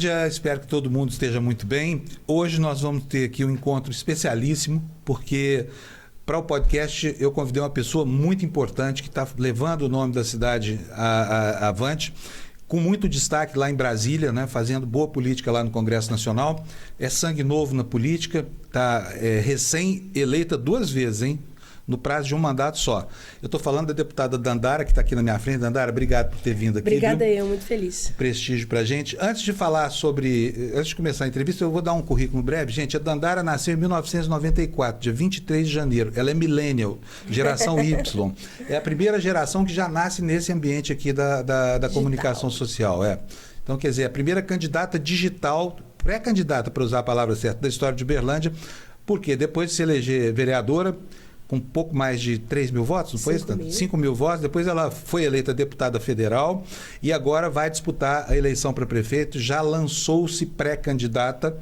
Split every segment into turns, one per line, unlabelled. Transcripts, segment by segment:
Uberlândia, espero que todo mundo esteja muito bem. Hoje nós vamos ter aqui um encontro especialíssimo, porque para o podcast eu convidei uma pessoa muito importante que está levando o nome da cidade avante, com muito destaque lá em Brasília, né, fazendo boa política lá no Congresso Nacional. É sangue novo na política, está recém-eleita 2 vezes, hein? No prazo de um mandato só. Eu estou falando da deputada Dandara, que está aqui na minha frente. Dandara, obrigado por ter vindo aqui.
Obrigada, eu, muito feliz.
Prestígio para a gente. Antes de começar a entrevista, eu vou dar um currículo breve. Gente, a Dandara nasceu em 1994, dia 23 de janeiro. Ela é millennial, geração Y. É a primeira geração que já nasce nesse ambiente aqui da comunicação social. Então, quer dizer, a primeira candidata digital, pré-candidata, para usar a palavra certa, da história de Uberlândia, porque depois de se eleger vereadora, com pouco mais de 3 mil votos, não foi isso? 5 mil votos. Depois ela foi eleita deputada federal e agora vai disputar a eleição para prefeito. Já lançou-se pré-candidata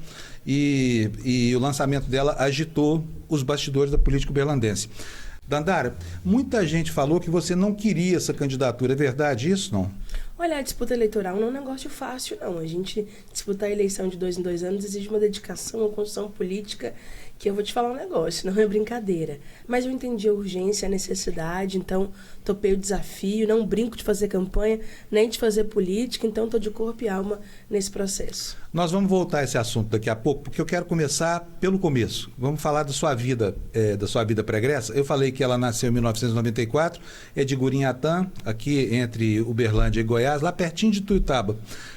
e o lançamento dela agitou os bastidores da política uberlandense. Dandara, muita gente falou que você não queria essa candidatura. É verdade isso, não?
Olha, a disputa eleitoral não é um negócio fácil, não. A gente disputar a eleição de 2 em 2 anos exige uma dedicação, uma construção política, que eu vou te falar um negócio, não é brincadeira. Mas eu entendi a urgência, a necessidade, então topei o desafio, não brinco de fazer campanha, nem de fazer política, então estou de corpo e alma nesse processo.
Nós vamos voltar a esse assunto daqui a pouco, porque eu quero começar pelo começo. Vamos falar da sua vida pregressa. Eu falei que ela nasceu em 1994, é de Gurinhatã, aqui entre Uberlândia e Goiás, lá pertinho de Ituiutaba.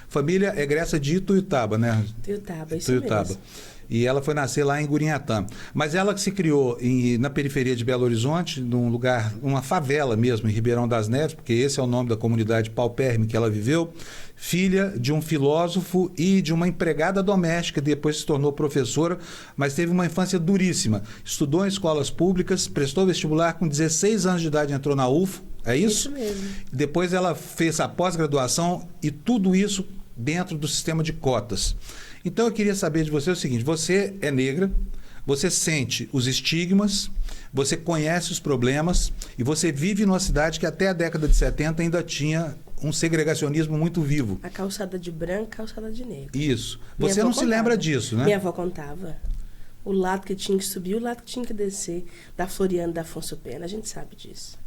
Família egressa de Ituiutaba, né?
Ituiutaba, isso mesmo.
E ela foi nascer lá em Gurinhatã. Mas ela que se criou na periferia de Belo Horizonte, num lugar, uma favela mesmo, em Ribeirão das Neves, porque esse é o nome da comunidade paupérrima que ela viveu, filha de um filósofo e de uma empregada doméstica, depois se tornou professora, mas teve uma infância duríssima. Estudou em escolas públicas, prestou vestibular, com 16 anos de idade entrou na UFO, é isso?
Isso mesmo.
Depois ela fez a pós-graduação e tudo isso dentro do sistema de cotas. Então eu queria saber de você o seguinte: você é negra, você sente os estigmas, você conhece os problemas e você vive numa cidade que até a década de 70 ainda tinha um segregacionismo muito vivo.
A calçada de branco, calçada de negro.
Isso. Você não se lembra disso, né?
Minha avó contava. O lado que tinha que subir, o lado que tinha que descer, da Floriano, da Afonso Pena, a gente sabe disso.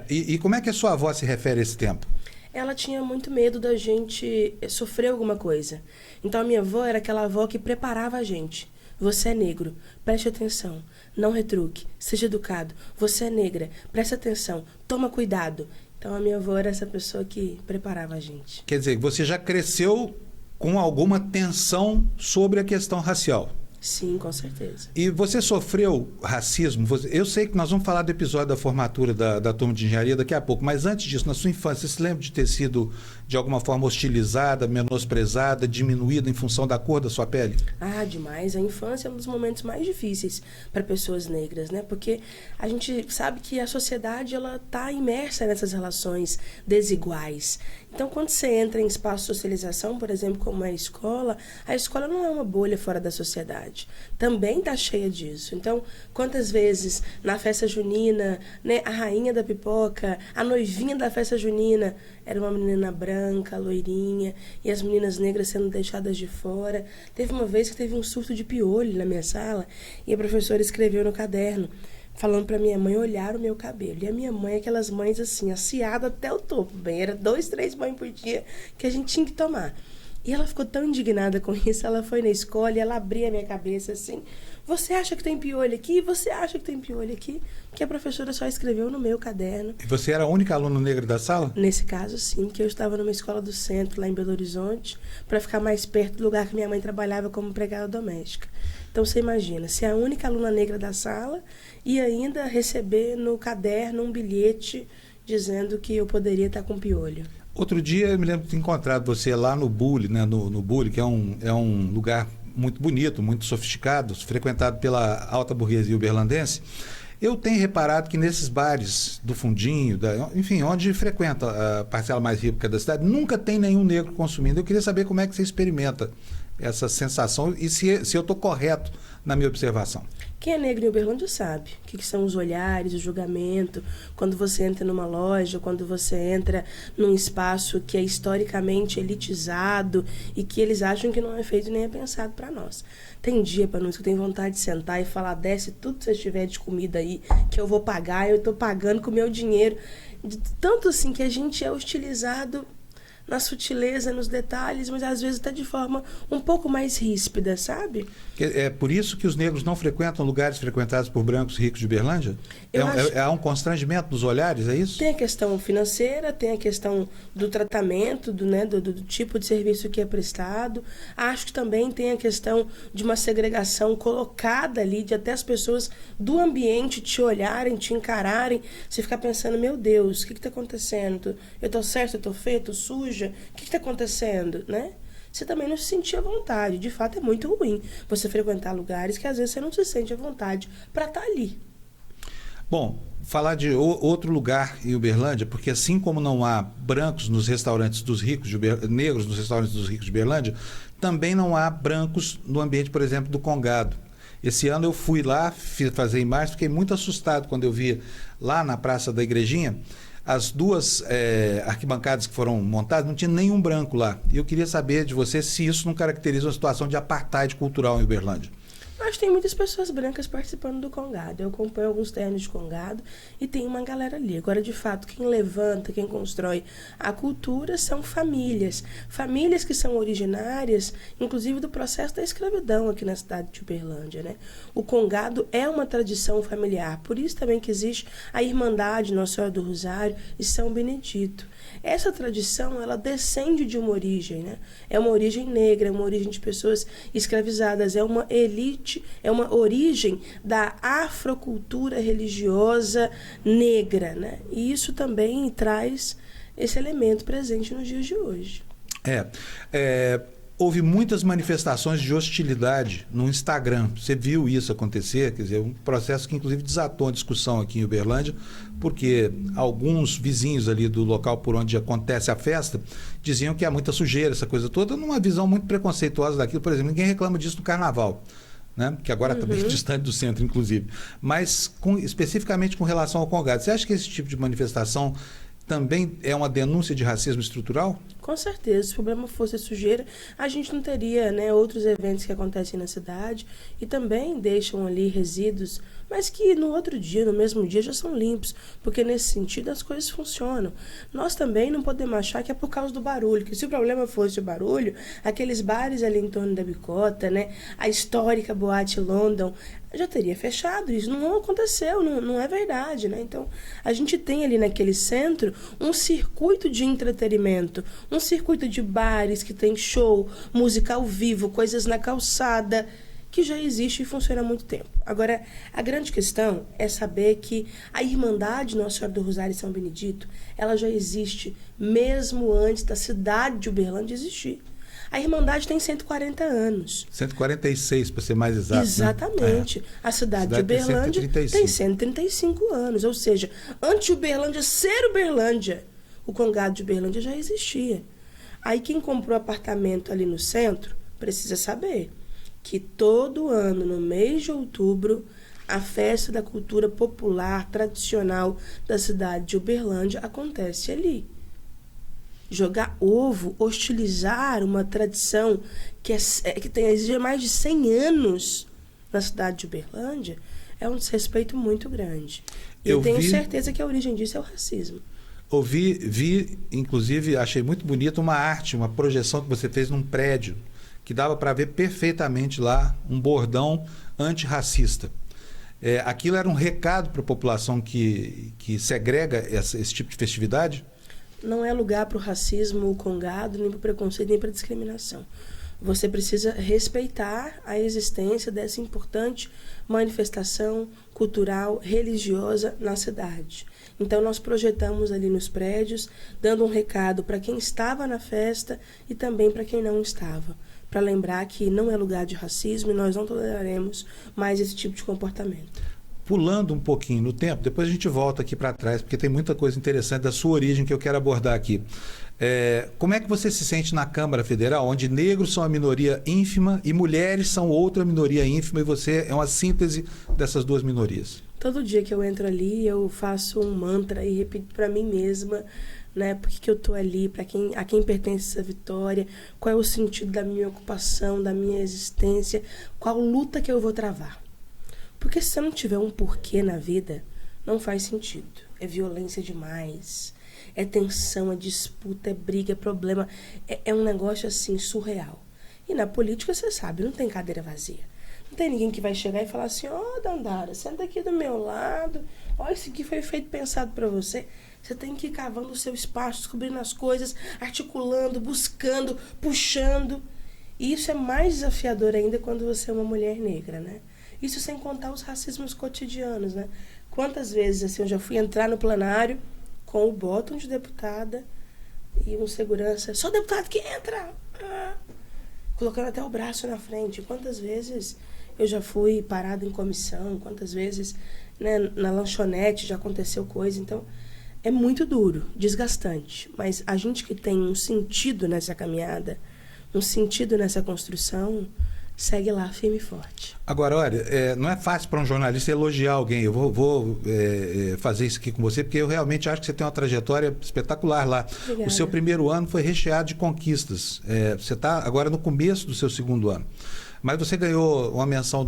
E como é que a sua avó se refere a esse tempo?
Ela tinha muito medo da gente sofrer alguma coisa. Então a minha avó era aquela avó que preparava a gente. Você é negro, preste atenção, não retruque, seja educado. Você é negra, preste atenção, toma cuidado. Então a minha avó era essa pessoa que preparava a gente.
Quer dizer, você já cresceu com alguma tensão sobre a questão racial?
Sim, com certeza.
E você sofreu racismo? Eu sei que nós vamos falar do episódio da formatura da turma de engenharia daqui a pouco, mas antes disso, na sua infância, você se lembra de ter sido, de alguma forma, hostilizada, menosprezada, diminuída em função da cor da sua pele?
Ah, demais. A infância é um dos momentos mais difíceis para pessoas negras, né? Porque a gente sabe que a sociedade ela está imersa nessas relações desiguais. Então, quando você entra em espaço de socialização, por exemplo, como é a escola não é uma bolha fora da sociedade. Também está cheia disso. Então, quantas vezes na festa junina, né, a rainha da pipoca, a noivinha da festa junina, era uma menina branca, loirinha, e as meninas negras sendo deixadas de fora. Teve uma vez que teve um surto de piolho na minha sala, e a professora escreveu no caderno, falando para minha mãe olhar o meu cabelo. E a minha mãe, aquelas mães assim, aciada até o topo, bem, era 2, 3 banhos por dia que a gente tinha que tomar. E ela ficou tão indignada com isso, ela foi na escola e ela abria a minha cabeça assim, você acha que tem piolho aqui? Você acha que tem piolho aqui? Que a professora só escreveu no meu caderno.
E você era a única aluna negra da sala?
Nesse caso, sim, porque eu estava numa escola do centro, lá em Belo Horizonte, para ficar mais perto do lugar que minha mãe trabalhava como empregada doméstica. Então, você imagina, ser a única aluna negra da sala e ainda receber no caderno um bilhete dizendo que eu poderia estar com piolho.
Outro dia eu me lembro de ter encontrado você lá no Bully, né? No Bully, que é um lugar muito bonito, muito sofisticado, frequentado pela alta burguesia uberlandense. Eu tenho reparado que nesses bares do fundinho, enfim, onde frequenta a parcela mais rica da cidade, nunca tem nenhum negro consumindo. Eu queria saber como é que você experimenta essa sensação e se eu estou correto na minha observação.
Quem é negro em Uberlândia sabe o que são os olhares, o julgamento, quando você entra numa loja, quando você entra num espaço que é historicamente elitizado e que eles acham que não é feito nem é pensado para nós. Tem dia, Panúcio, que eu tenho vontade de sentar e falar, desce tudo que você tiver de comida aí, que eu vou pagar, eu estou pagando com o meu dinheiro. Tanto assim que a gente é hostilizado na sutileza, nos detalhes, mas às vezes até de forma um pouco mais ríspida, sabe?
É por isso que os negros não frequentam lugares frequentados por brancos ricos de Uberlândia? Há um constrangimento nos olhares, é isso?
Tem a questão financeira, tem a questão do tratamento, do tipo de serviço que é prestado. Acho que também tem a questão de uma segregação colocada ali, de até as pessoas do ambiente te olharem, te encararem, você ficar pensando, meu Deus, o que está acontecendo? Eu estou certa, eu estou feia, eu estou suja? O que está acontecendo, né? Você também não se sentia à vontade. De fato, é muito ruim você frequentar lugares que às vezes você não se sente à vontade para estar ali.
Bom, falar de outro lugar em Uberlândia, porque assim como não há brancos nos restaurantes dos ricos, negros nos restaurantes dos ricos de Uberlândia, também não há brancos no ambiente, por exemplo, do Congado. Esse ano eu fui lá fazer imagens, fiquei muito assustado quando eu vi lá na Praça da Igrejinha as duas arquibancadas que foram montadas, não tinha nenhum branco lá. E eu queria saber de você se isso não caracteriza uma situação de apartheid cultural em Uberlândia.
Acho que tem muitas pessoas brancas participando do Congado. Eu acompanho alguns ternos de Congado e tem uma galera ali. Agora, de fato, quem levanta, quem constrói a cultura são famílias. Famílias que são originárias, inclusive, do processo da escravidão aqui na cidade de Uberlândia, né? O Congado é uma tradição familiar. Por isso também que existe a Irmandade Nossa Senhora do Rosário e São Benedito. Essa tradição, ela descende de uma origem, né? É uma origem negra, é uma origem de pessoas escravizadas, é uma elite, é uma origem da afrocultura religiosa negra, né? E isso também traz esse elemento presente nos dias de hoje.
Houve muitas manifestações de hostilidade no Instagram. Você viu isso acontecer? Quer dizer, um processo que inclusive desatou a discussão aqui em Uberlândia, porque alguns vizinhos ali do local por onde acontece a festa diziam que há muita sujeira, essa coisa toda, numa visão muito preconceituosa daquilo. Por exemplo, ninguém reclama disso no Carnaval, né? Que agora está bem distante do centro, inclusive. Mas especificamente com relação ao Congado, você acha que esse tipo de manifestação também é uma denúncia de racismo estrutural?
Com certeza, se o problema fosse a sujeira, a gente não teria, né, outros eventos que acontecem na cidade e também deixam ali resíduos, mas que no outro dia, no mesmo dia, já são limpos, porque nesse sentido as coisas funcionam. Nós também não podemos achar que é por causa do barulho, que se o problema fosse o barulho, aqueles bares ali em torno da Bicota, né, a histórica Boate London, já teria fechado. Isso não aconteceu, não é verdade, né? Então, a gente tem ali naquele centro um circuito de entretenimento, um circuito de bares que tem show, música ao vivo, coisas na calçada, que já existe e funciona há muito tempo. Agora, a grande questão é saber que a Irmandade Nossa Senhora do Rosário e São Benedito, ela já existe mesmo antes da cidade de Uberlândia existir. A Irmandade tem 140 anos.
146, para ser mais exato.
Exatamente. Né? A cidade de Uberlândia tem 135 anos. Ou seja, antes de Uberlândia ser Uberlândia, o Congado de Uberlândia já existia. Aí quem comprou apartamento ali no centro precisa saber que todo ano, no mês de outubro, a festa da cultura popular tradicional da cidade de Uberlândia acontece ali. Jogar ovo, hostilizar uma tradição que tem mais de 100 anos na cidade de Uberlândia, é um desrespeito muito grande. E eu tenho certeza que a origem disso é o racismo.
Vi, inclusive, achei muito bonita uma arte, uma projeção que você fez num prédio, que dava para ver perfeitamente lá um bordão antirracista. Aquilo era um recado para a população que segrega esse tipo de festividade?
Não é lugar para o racismo, o Congado, nem para o preconceito, nem para a discriminação. Você precisa respeitar a existência dessa importante manifestação cultural, religiosa na cidade. Então, nós projetamos ali nos prédios, dando um recado para quem estava na festa e também para quem não estava, para lembrar que não é lugar de racismo e nós não toleraremos mais esse tipo de comportamento.
pulando um pouquinho no tempo, depois a gente volta aqui para trás, porque tem muita coisa interessante da sua origem que eu quero abordar aqui. Como é que você se sente na Câmara Federal, onde negros são a minoria ínfima e mulheres são outra minoria ínfima, e você é uma síntese dessas duas minorias?
Todo dia que eu entro ali, eu faço um mantra e repito para mim mesma, né? Por que eu tô ali, a quem pertence essa vitória, qual é o sentido da minha ocupação, da minha existência, qual luta que eu vou travar. Porque se eu não tiver um porquê na vida, não faz sentido. É violência demais, é tensão, é disputa, é briga, é problema. É um negócio assim, surreal. E na política, você sabe, não tem cadeira vazia. Não tem ninguém que vai chegar e falar assim, Dandara, senta aqui do meu lado, isso aqui foi feito, pensado para você. Você tem que ir cavando o seu espaço, descobrindo as coisas, articulando, buscando, puxando. E isso é mais desafiador ainda quando você é uma mulher negra, né? Isso sem contar os racismos cotidianos, né? Quantas vezes assim, eu já fui entrar no plenário com o bottom de deputada e um segurança, só deputado que entra! Colocando até o braço na frente. Quantas vezes eu já fui parada em comissão, quantas vezes, né, na lanchonete já aconteceu coisa. Então, é muito duro, desgastante. Mas a gente que tem um sentido nessa caminhada, um sentido nessa construção, segue lá, firme e forte.
Agora, olha, não é fácil para um jornalista elogiar alguém. Eu vou fazer isso aqui com você, porque eu realmente acho que você tem uma trajetória espetacular lá.
Obrigada. O
seu primeiro ano foi recheado de conquistas. Você está agora no começo do seu segundo ano. Mas você ganhou uma menção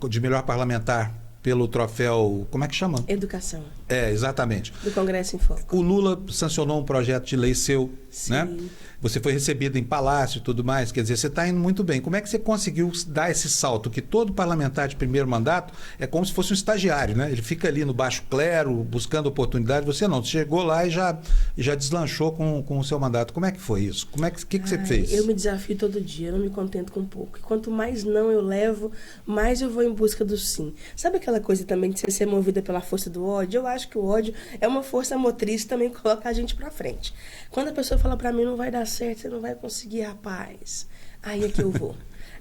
de melhor parlamentar pelo troféu, como é que chama?
Educação.
Exatamente.
Do Congresso em Foco.
O Lula sancionou um projeto de lei seu,
Sim.
né? Você foi recebido em palácio e tudo mais, quer dizer, você está indo muito bem. Como é que você conseguiu dar esse salto? Que todo parlamentar de primeiro mandato é como se fosse um estagiário, né? Ele fica ali no baixo clero, buscando oportunidade. Você não, você chegou lá e já deslanchou com o seu mandato. Como é que foi isso? O que você fez?
Eu me desafio todo dia, eu não me contento com pouco. E quanto mais não eu levo, mais eu vou em busca do sim. Sabe aquela coisa também de você ser movida pela força do ódio? Eu acho que o ódio é uma força motriz que também coloca a gente pra frente. Quando a pessoa fala pra mim, não vai dar certo, você não vai conseguir, rapaz. Aí é que eu vou.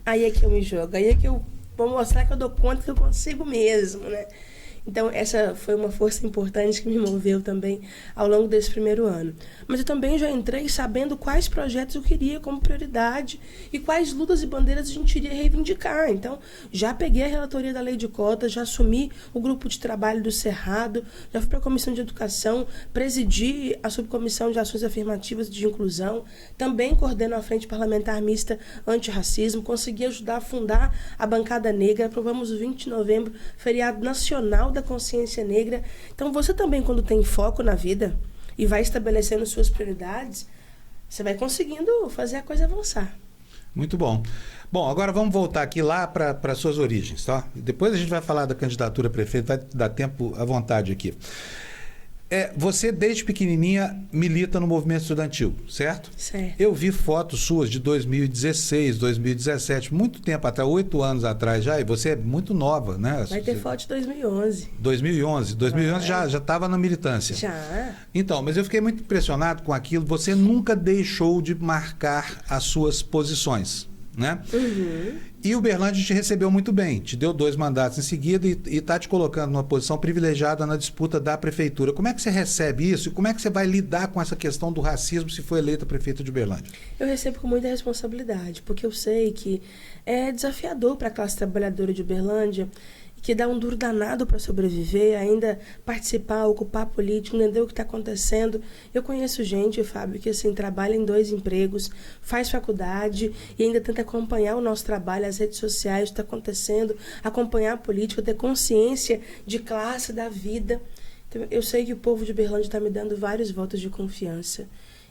Aí é que eu me jogo. Aí é que eu vou mostrar que eu dou conta que eu consigo mesmo, né? Então, essa foi uma força importante que me moveu também ao longo desse primeiro ano. Mas eu também já entrei sabendo quais projetos eu queria como prioridade e quais lutas e bandeiras a gente iria reivindicar. Então, já peguei a relatoria da Lei de Cotas, já assumi o grupo de trabalho do Cerrado, já fui para a Comissão de Educação, presidi a Subcomissão de Ações Afirmativas de Inclusão, também coordeno a Frente Parlamentar Mista Antirracismo, consegui ajudar a fundar a Bancada Negra, aprovamos o 20 de novembro, feriado nacional da consciência negra. Então, você também, quando tem foco na vida e vai estabelecendo suas prioridades, você vai conseguindo fazer a coisa avançar.
Muito bom. Bom, agora vamos voltar aqui lá para suas origens, tá? Depois a gente vai falar da candidatura a prefeito, vai dar tempo à vontade aqui. Você, desde pequenininha, milita no movimento estudantil, certo?
Certo.
Eu vi fotos suas de 2016, 2017, muito tempo, até 8 anos atrás já, e você é muito nova, né?
Vai ter foto de 2011.
2011 já estava na militância.
Já.
Então, mas eu fiquei muito impressionado com aquilo. Você nunca deixou de marcar as suas posições, né?
Uhum.
E o Uberlândia te recebeu muito bem, te deu 2 mandatos em seguida e está te colocando numa posição privilegiada na disputa da prefeitura. Como é que você recebe isso e como é que você vai lidar com essa questão do racismo se for eleita prefeita de Uberlândia?
Eu recebo com muita responsabilidade, porque eu sei que é desafiador para a classe trabalhadora de Uberlândia, que dá um duro danado para sobreviver, ainda participar, ocupar a política, entender o que está acontecendo. Eu conheço gente, Fábio, que assim, trabalha em 2 empregos, faz faculdade e ainda tenta acompanhar o nosso trabalho, as redes sociais, o que está acontecendo, acompanhar a política, ter consciência de classe, da vida. Então, eu sei que o povo de Uberlândia está me dando vários votos de confiança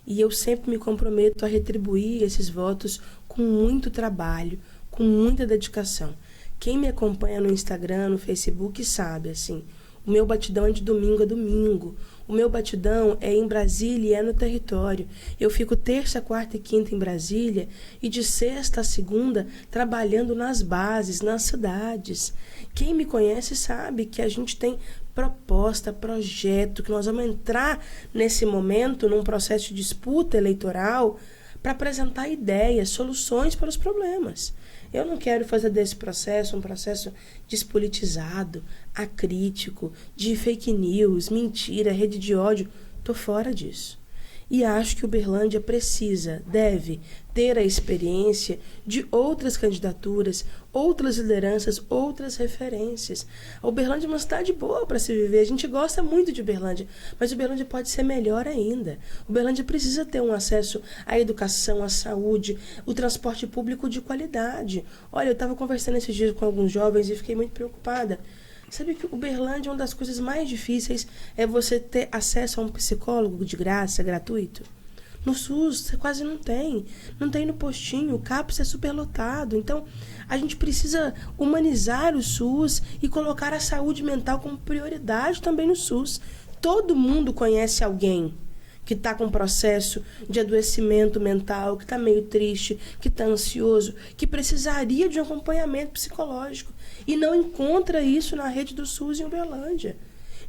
e eu sempre me comprometo a retribuir esses votos com muito trabalho, com muita dedicação. Quem me acompanha no Instagram, no Facebook, sabe, assim, o meu batidão é de domingo a domingo. O meu batidão é em Brasília e é no território. Eu fico terça, quarta e quinta em Brasília e de sexta a segunda trabalhando nas bases, nas cidades. Quem me conhece sabe que a gente tem proposta, projeto, que nós vamos entrar nesse momento, num processo de disputa eleitoral, para apresentar ideias, soluções para os problemas. Eu não quero fazer desse processo um processo despolitizado, acrítico, de fake news, mentira, rede de ódio. Estou fora disso. E acho que Uberlândia precisa, deve ter a experiência de outras candidaturas, outras lideranças, outras referências. A Uberlândia é uma cidade boa para se viver. A gente gosta muito de Uberlândia, mas Uberlândia pode ser melhor ainda. Uberlândia precisa ter um acesso à educação, à saúde, o transporte público de qualidade. Olha, eu estava conversando esses dias com alguns jovens e fiquei muito preocupada. Sabe que Uberlândia, uma das coisas mais difíceis é você ter acesso a um psicólogo de graça, gratuito. No SUS, você quase não tem. Não tem no postinho, o CAPS é superlotado. Então, a gente precisa humanizar o SUS e colocar a saúde mental como prioridade também no SUS. Todo mundo conhece alguém que está com processo de adoecimento mental, que está meio triste, que está ansioso, que precisaria de um acompanhamento psicológico e não encontra isso na rede do SUS em Uberlândia.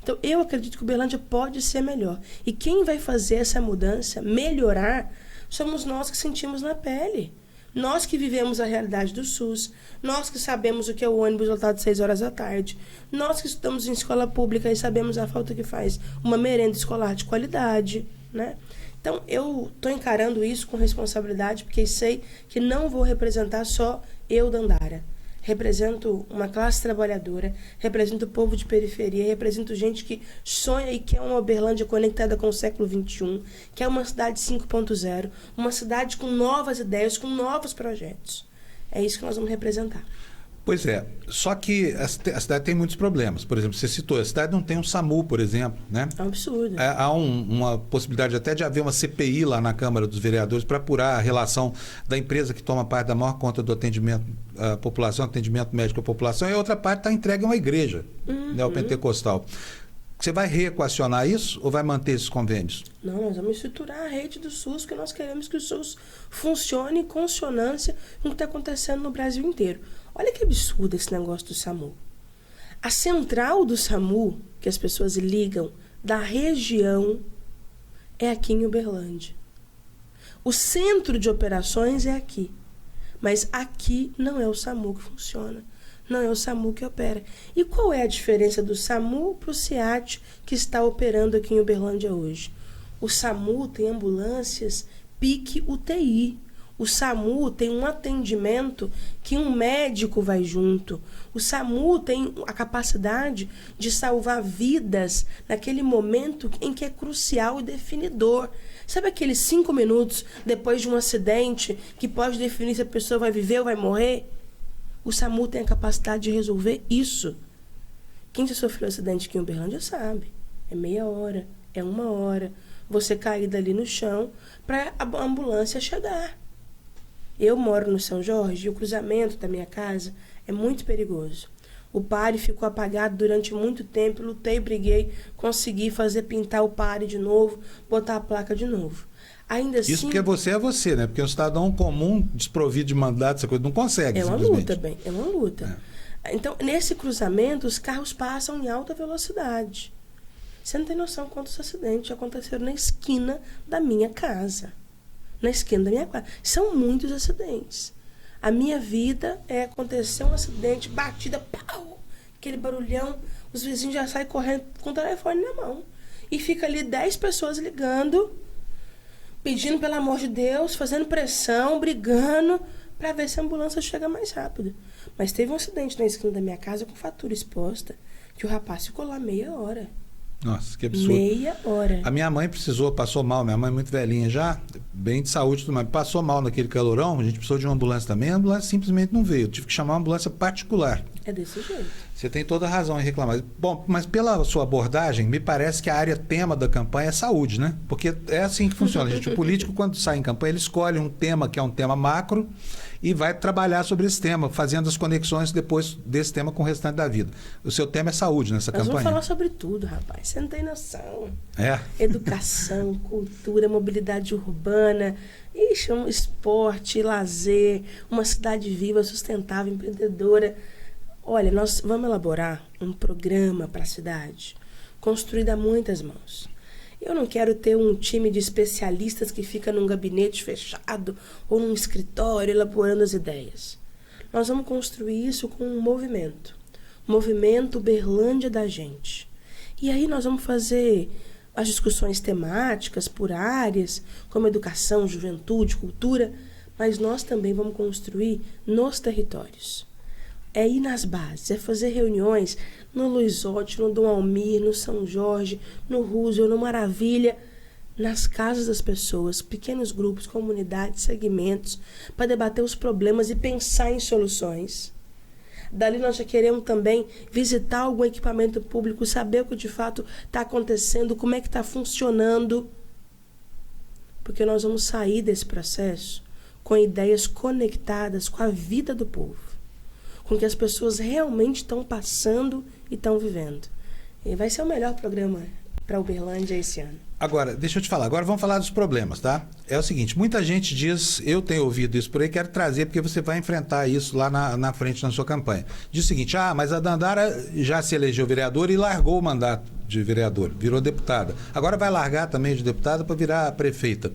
Então, eu acredito que Uberlândia pode ser melhor. E quem vai fazer essa mudança, melhorar, somos nós que sentimos na pele. Nós que vivemos a realidade do SUS, nós que sabemos o que é o ônibus lotado 6 horas da tarde, nós que estudamos em escola pública e sabemos a falta que faz uma merenda escolar de qualidade, né? Então, eu estou encarando isso com responsabilidade, porque sei que não vou representar só eu, Dandara. Represento uma classe trabalhadora, represento o povo de periferia, represento gente que sonha e quer uma Uberlândia conectada com o século XXI, que é uma cidade 5.0, uma cidade com novas ideias, com novos projetos. É isso que nós vamos representar.
Pois é, só que a cidade tem muitos problemas. Por exemplo, você citou, a cidade não tem um SAMU, por exemplo, né?
É um absurdo.
Há uma possibilidade até de haver uma CPI lá na Câmara dos Vereadores para apurar a relação da empresa que toma parte da maior conta do atendimento à população, atendimento médico à população, e a outra parte está entregue a uma igreja, neopentecostal. Você vai reequacionar isso ou vai manter esses convênios?
Não, nós vamos estruturar a rede do SUS, porque nós queremos que o SUS funcione em consonância com o que está acontecendo no Brasil inteiro. Olha que absurdo esse negócio do SAMU. A central do SAMU, que as pessoas ligam da região, é aqui em Uberlândia. O centro de operações é aqui. Mas aqui não é o SAMU que funciona. Não é o SAMU que opera. E qual é a diferença do SAMU para o SEAT que está operando aqui em Uberlândia hoje? O SAMU tem ambulâncias pique UTI. O SAMU tem um atendimento que um médico vai junto. O SAMU tem a capacidade de salvar vidas naquele momento em que é crucial e definidor. Sabe aqueles 5 minutos depois de um acidente que pode definir se a pessoa vai viver ou vai morrer? O SAMU tem a capacidade de resolver isso. Quem já sofreu acidente aqui em Uberlândia sabe. É meia hora, é 1 hora. Você cair dali no chão para a ambulância chegar. Eu moro no São Jorge e o cruzamento da minha casa é muito perigoso. O pare ficou apagado durante muito tempo, lutei, briguei, consegui fazer pintar o pare de novo, botar a placa de novo. Ainda assim,
isso porque você é você, né? Porque um cidadão comum, desprovido de mandato, essa coisa, não consegue.
É uma luta, bem, é uma luta. É. Então, nesse cruzamento, os carros passam em alta velocidade. Você não tem noção quantos acidentes aconteceram na esquina da minha casa. Na esquina da minha casa. São muitos acidentes. A minha vida é acontecer um acidente, batida, pau, aquele barulhão, os vizinhos já saem correndo com o telefone na mão. E fica ali 10 pessoas ligando, pedindo pelo amor de Deus, fazendo pressão, brigando, para ver se a ambulância chega mais rápido. Mas teve um acidente na esquina da minha casa com fatura exposta, que o rapaz ficou lá meia hora.
Nossa, que absurdo.
Meia hora.
A minha mãe passou mal, minha mãe é muito velhinha já, bem de saúde e tudo mais, passou mal naquele calorão, a gente precisou de uma ambulância também, a ambulância simplesmente não veio, eu tive que chamar uma ambulância particular.
É desse jeito.
Você tem toda a razão em reclamar. Bom, mas pela sua abordagem, me parece que a área tema da campanha é saúde, né? Porque é assim que funciona. Gente, o político, quando sai em campanha, ele escolhe um tema que é um tema macro e vai trabalhar sobre esse tema, fazendo as conexões depois desse tema com o restante da vida. O seu tema é saúde nessa campanha.
Nós vamos falar sobre tudo, rapaz. Você não tem noção.
É.
Educação, cultura, mobilidade urbana, esporte, lazer, uma cidade viva, sustentável, empreendedora. Olha, nós vamos elaborar um programa para a cidade, construído a muitas mãos. Eu não quero ter um time de especialistas que fica num gabinete fechado ou num escritório elaborando as ideias. nós vamos construir isso com um movimento Uberlândia da gente. E aí nós vamos fazer as discussões temáticas por áreas, como educação, juventude, cultura, mas nós também vamos construir nos territórios. É ir nas bases, é fazer reuniões no Luizotti, no Dom Almir, no São Jorge, no Roosevelt, no Maravilha, nas casas das pessoas, pequenos grupos, comunidades, segmentos, para debater os problemas e pensar em soluções. Dali nós já queremos também visitar algum equipamento público, saber o que de fato está acontecendo, como é que está funcionando, porque nós vamos sair desse processo com ideias conectadas com a vida do povo, com o que as pessoas realmente estão passando e estão vivendo. E vai ser o melhor programa para Uberlândia esse ano.
Agora, deixa eu te falar. Agora vamos falar dos problemas, tá? É o seguinte, muita gente diz, eu tenho ouvido isso por aí, quero trazer, porque você vai enfrentar isso lá na frente na sua campanha. Diz o seguinte, mas a Dandara já se elegeu vereadora e largou o mandato de vereador, virou deputada. Agora vai largar também de deputada para virar prefeita.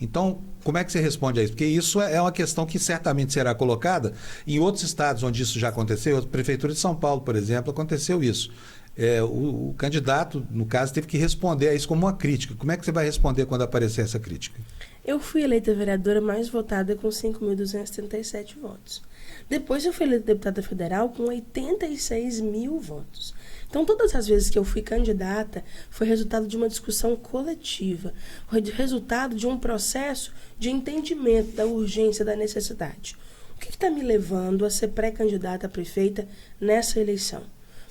Então, como é que você responde a isso? Porque isso é uma questão que certamente será colocada em outros estados onde isso já aconteceu. A Prefeitura de São Paulo, por exemplo, aconteceu isso. O candidato, no caso, teve que responder a isso como uma crítica. Como é que você vai responder quando aparecer essa crítica?
Eu fui eleita vereadora mais votada com 5.237 votos. Depois eu fui eleita deputada federal com 86 mil votos. Então, todas as vezes que eu fui candidata, foi resultado de uma discussão coletiva, foi resultado de um processo de entendimento da urgência, da necessidade. O que está me levando a ser pré-candidata a prefeita nessa eleição?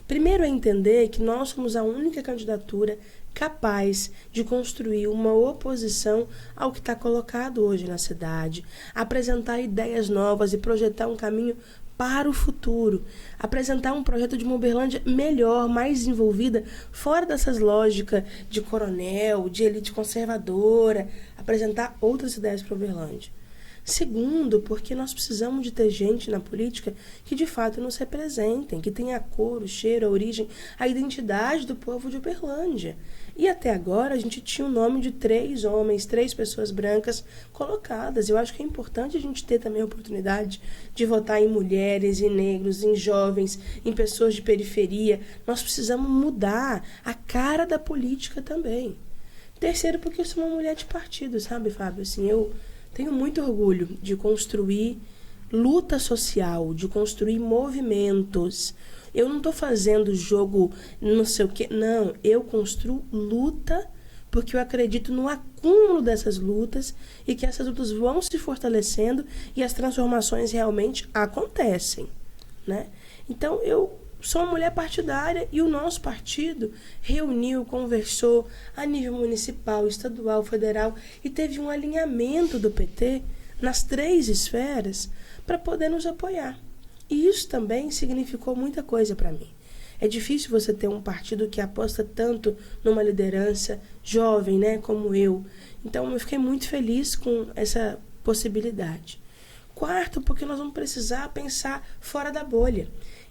Primeiro é entender que nós somos a única candidatura capaz de construir uma oposição ao que está colocado hoje na cidade, apresentar ideias novas e projetar um caminho para o futuro, apresentar um projeto de uma Uberlândia melhor, mais desenvolvida, fora dessas lógicas de coronel, de elite conservadora, apresentar outras ideias para a Uberlândia. Segundo, porque nós precisamos de ter gente na política que de fato nos representem, que tenha a cor, o cheiro, a origem, a identidade do povo de Uberlândia. E até agora a gente tinha o nome de 3 homens, 3 pessoas brancas colocadas. Eu acho que é importante a gente ter também a oportunidade de votar em mulheres, em negros, em jovens, em pessoas de periferia. Nós precisamos mudar a cara da política também. Terceiro, porque eu sou uma mulher de partido, sabe, Fábio? Assim, eu tenho muito orgulho de construir luta social, de construir movimentos. Eu não estou fazendo jogo não sei o quê. Não, eu construo luta porque eu acredito no acúmulo dessas lutas e que essas lutas vão se fortalecendo e as transformações realmente acontecem, né? Então, eu sou uma mulher partidária e o nosso partido reuniu, conversou a nível municipal, estadual, federal e teve um alinhamento do PT nas 3 esferas para poder nos apoiar. E isso também significou muita coisa para mim. É difícil você ter um partido que aposta tanto numa liderança jovem, né, como eu. Então, eu fiquei muito feliz com essa possibilidade. Quarto, porque nós vamos precisar pensar fora da bolha.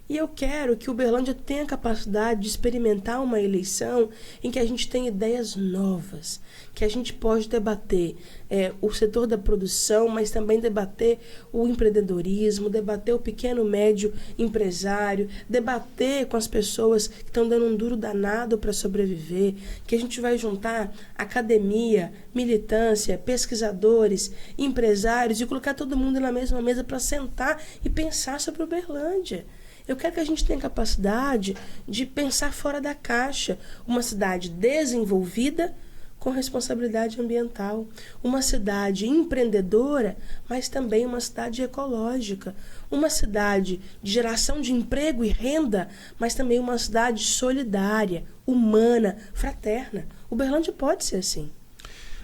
E eu quero que Uberlândia tenha a capacidade de experimentar uma eleição em que a gente tem ideias novas, que a gente pode debater o setor da produção, mas também debater o empreendedorismo, debater o pequeno, médio empresário, debater com as pessoas que estão dando um duro danado para sobreviver, que a gente vai juntar academia, militância, pesquisadores, empresários e colocar todo mundo na mesma mesa para sentar e pensar sobre Uberlândia. Eu quero que a gente tenha capacidade de pensar fora da caixa. Uma cidade desenvolvida com responsabilidade ambiental. Uma cidade empreendedora, mas também uma cidade ecológica. Uma cidade de geração de emprego e renda, mas também uma cidade solidária, humana, fraterna. Uberlândia pode ser assim.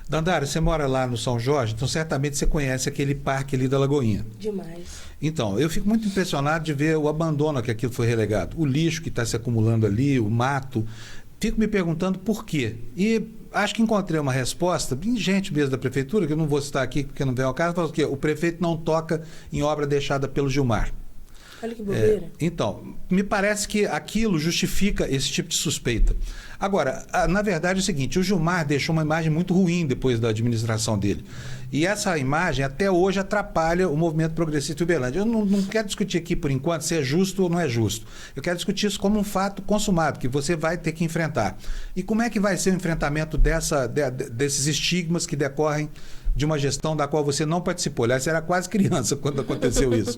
Dandara, você mora lá no São Jorge, então certamente você conhece aquele parque ali da Lagoinha.
Demais.
Então, eu fico muito impressionado de ver o abandono a que aquilo foi relegado. O lixo que está se acumulando ali, o mato. Fico me perguntando por quê. E acho que encontrei uma resposta, bem gente mesmo da prefeitura, que eu não vou citar aqui porque não vem ao caso, falou que o prefeito não toca em obra deixada pelo Gilmar.
Olha que bobeira.
Então, me parece que aquilo justifica esse tipo de suspeita. Agora, na verdade é o seguinte, o Gilmar deixou uma imagem muito ruim depois da administração dele. E essa imagem até hoje atrapalha o movimento progressista em Uberlândia. Eu não quero discutir aqui por enquanto se é justo ou não é justo. Eu quero discutir isso como um fato consumado, que você vai ter que enfrentar. E como é que vai ser o enfrentamento desses estigmas que decorrem de uma gestão da qual você não participou? Aliás, você era quase criança quando aconteceu isso.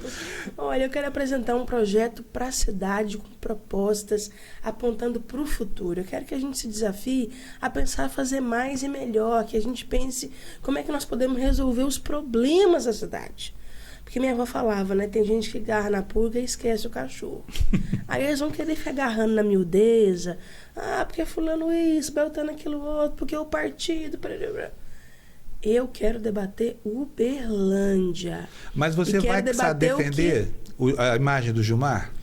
Olha, eu quero apresentar um projeto para a cidade com propostas apontando para o futuro. Eu quero que a gente se desafie a pensar, fazer mais e melhor, que a gente pense como é que nós podemos resolver os problemas da cidade. Porque minha avó falava, né? Tem gente que agarra na pulga e esquece o cachorro. Aí eles vão querer ficar agarrando na miudeza. Ah, porque fulano isso, beltando aquilo outro, porque o partido... Eu quero debater Uberlândia.
Mas você vai precisar defender a imagem do Gilmar?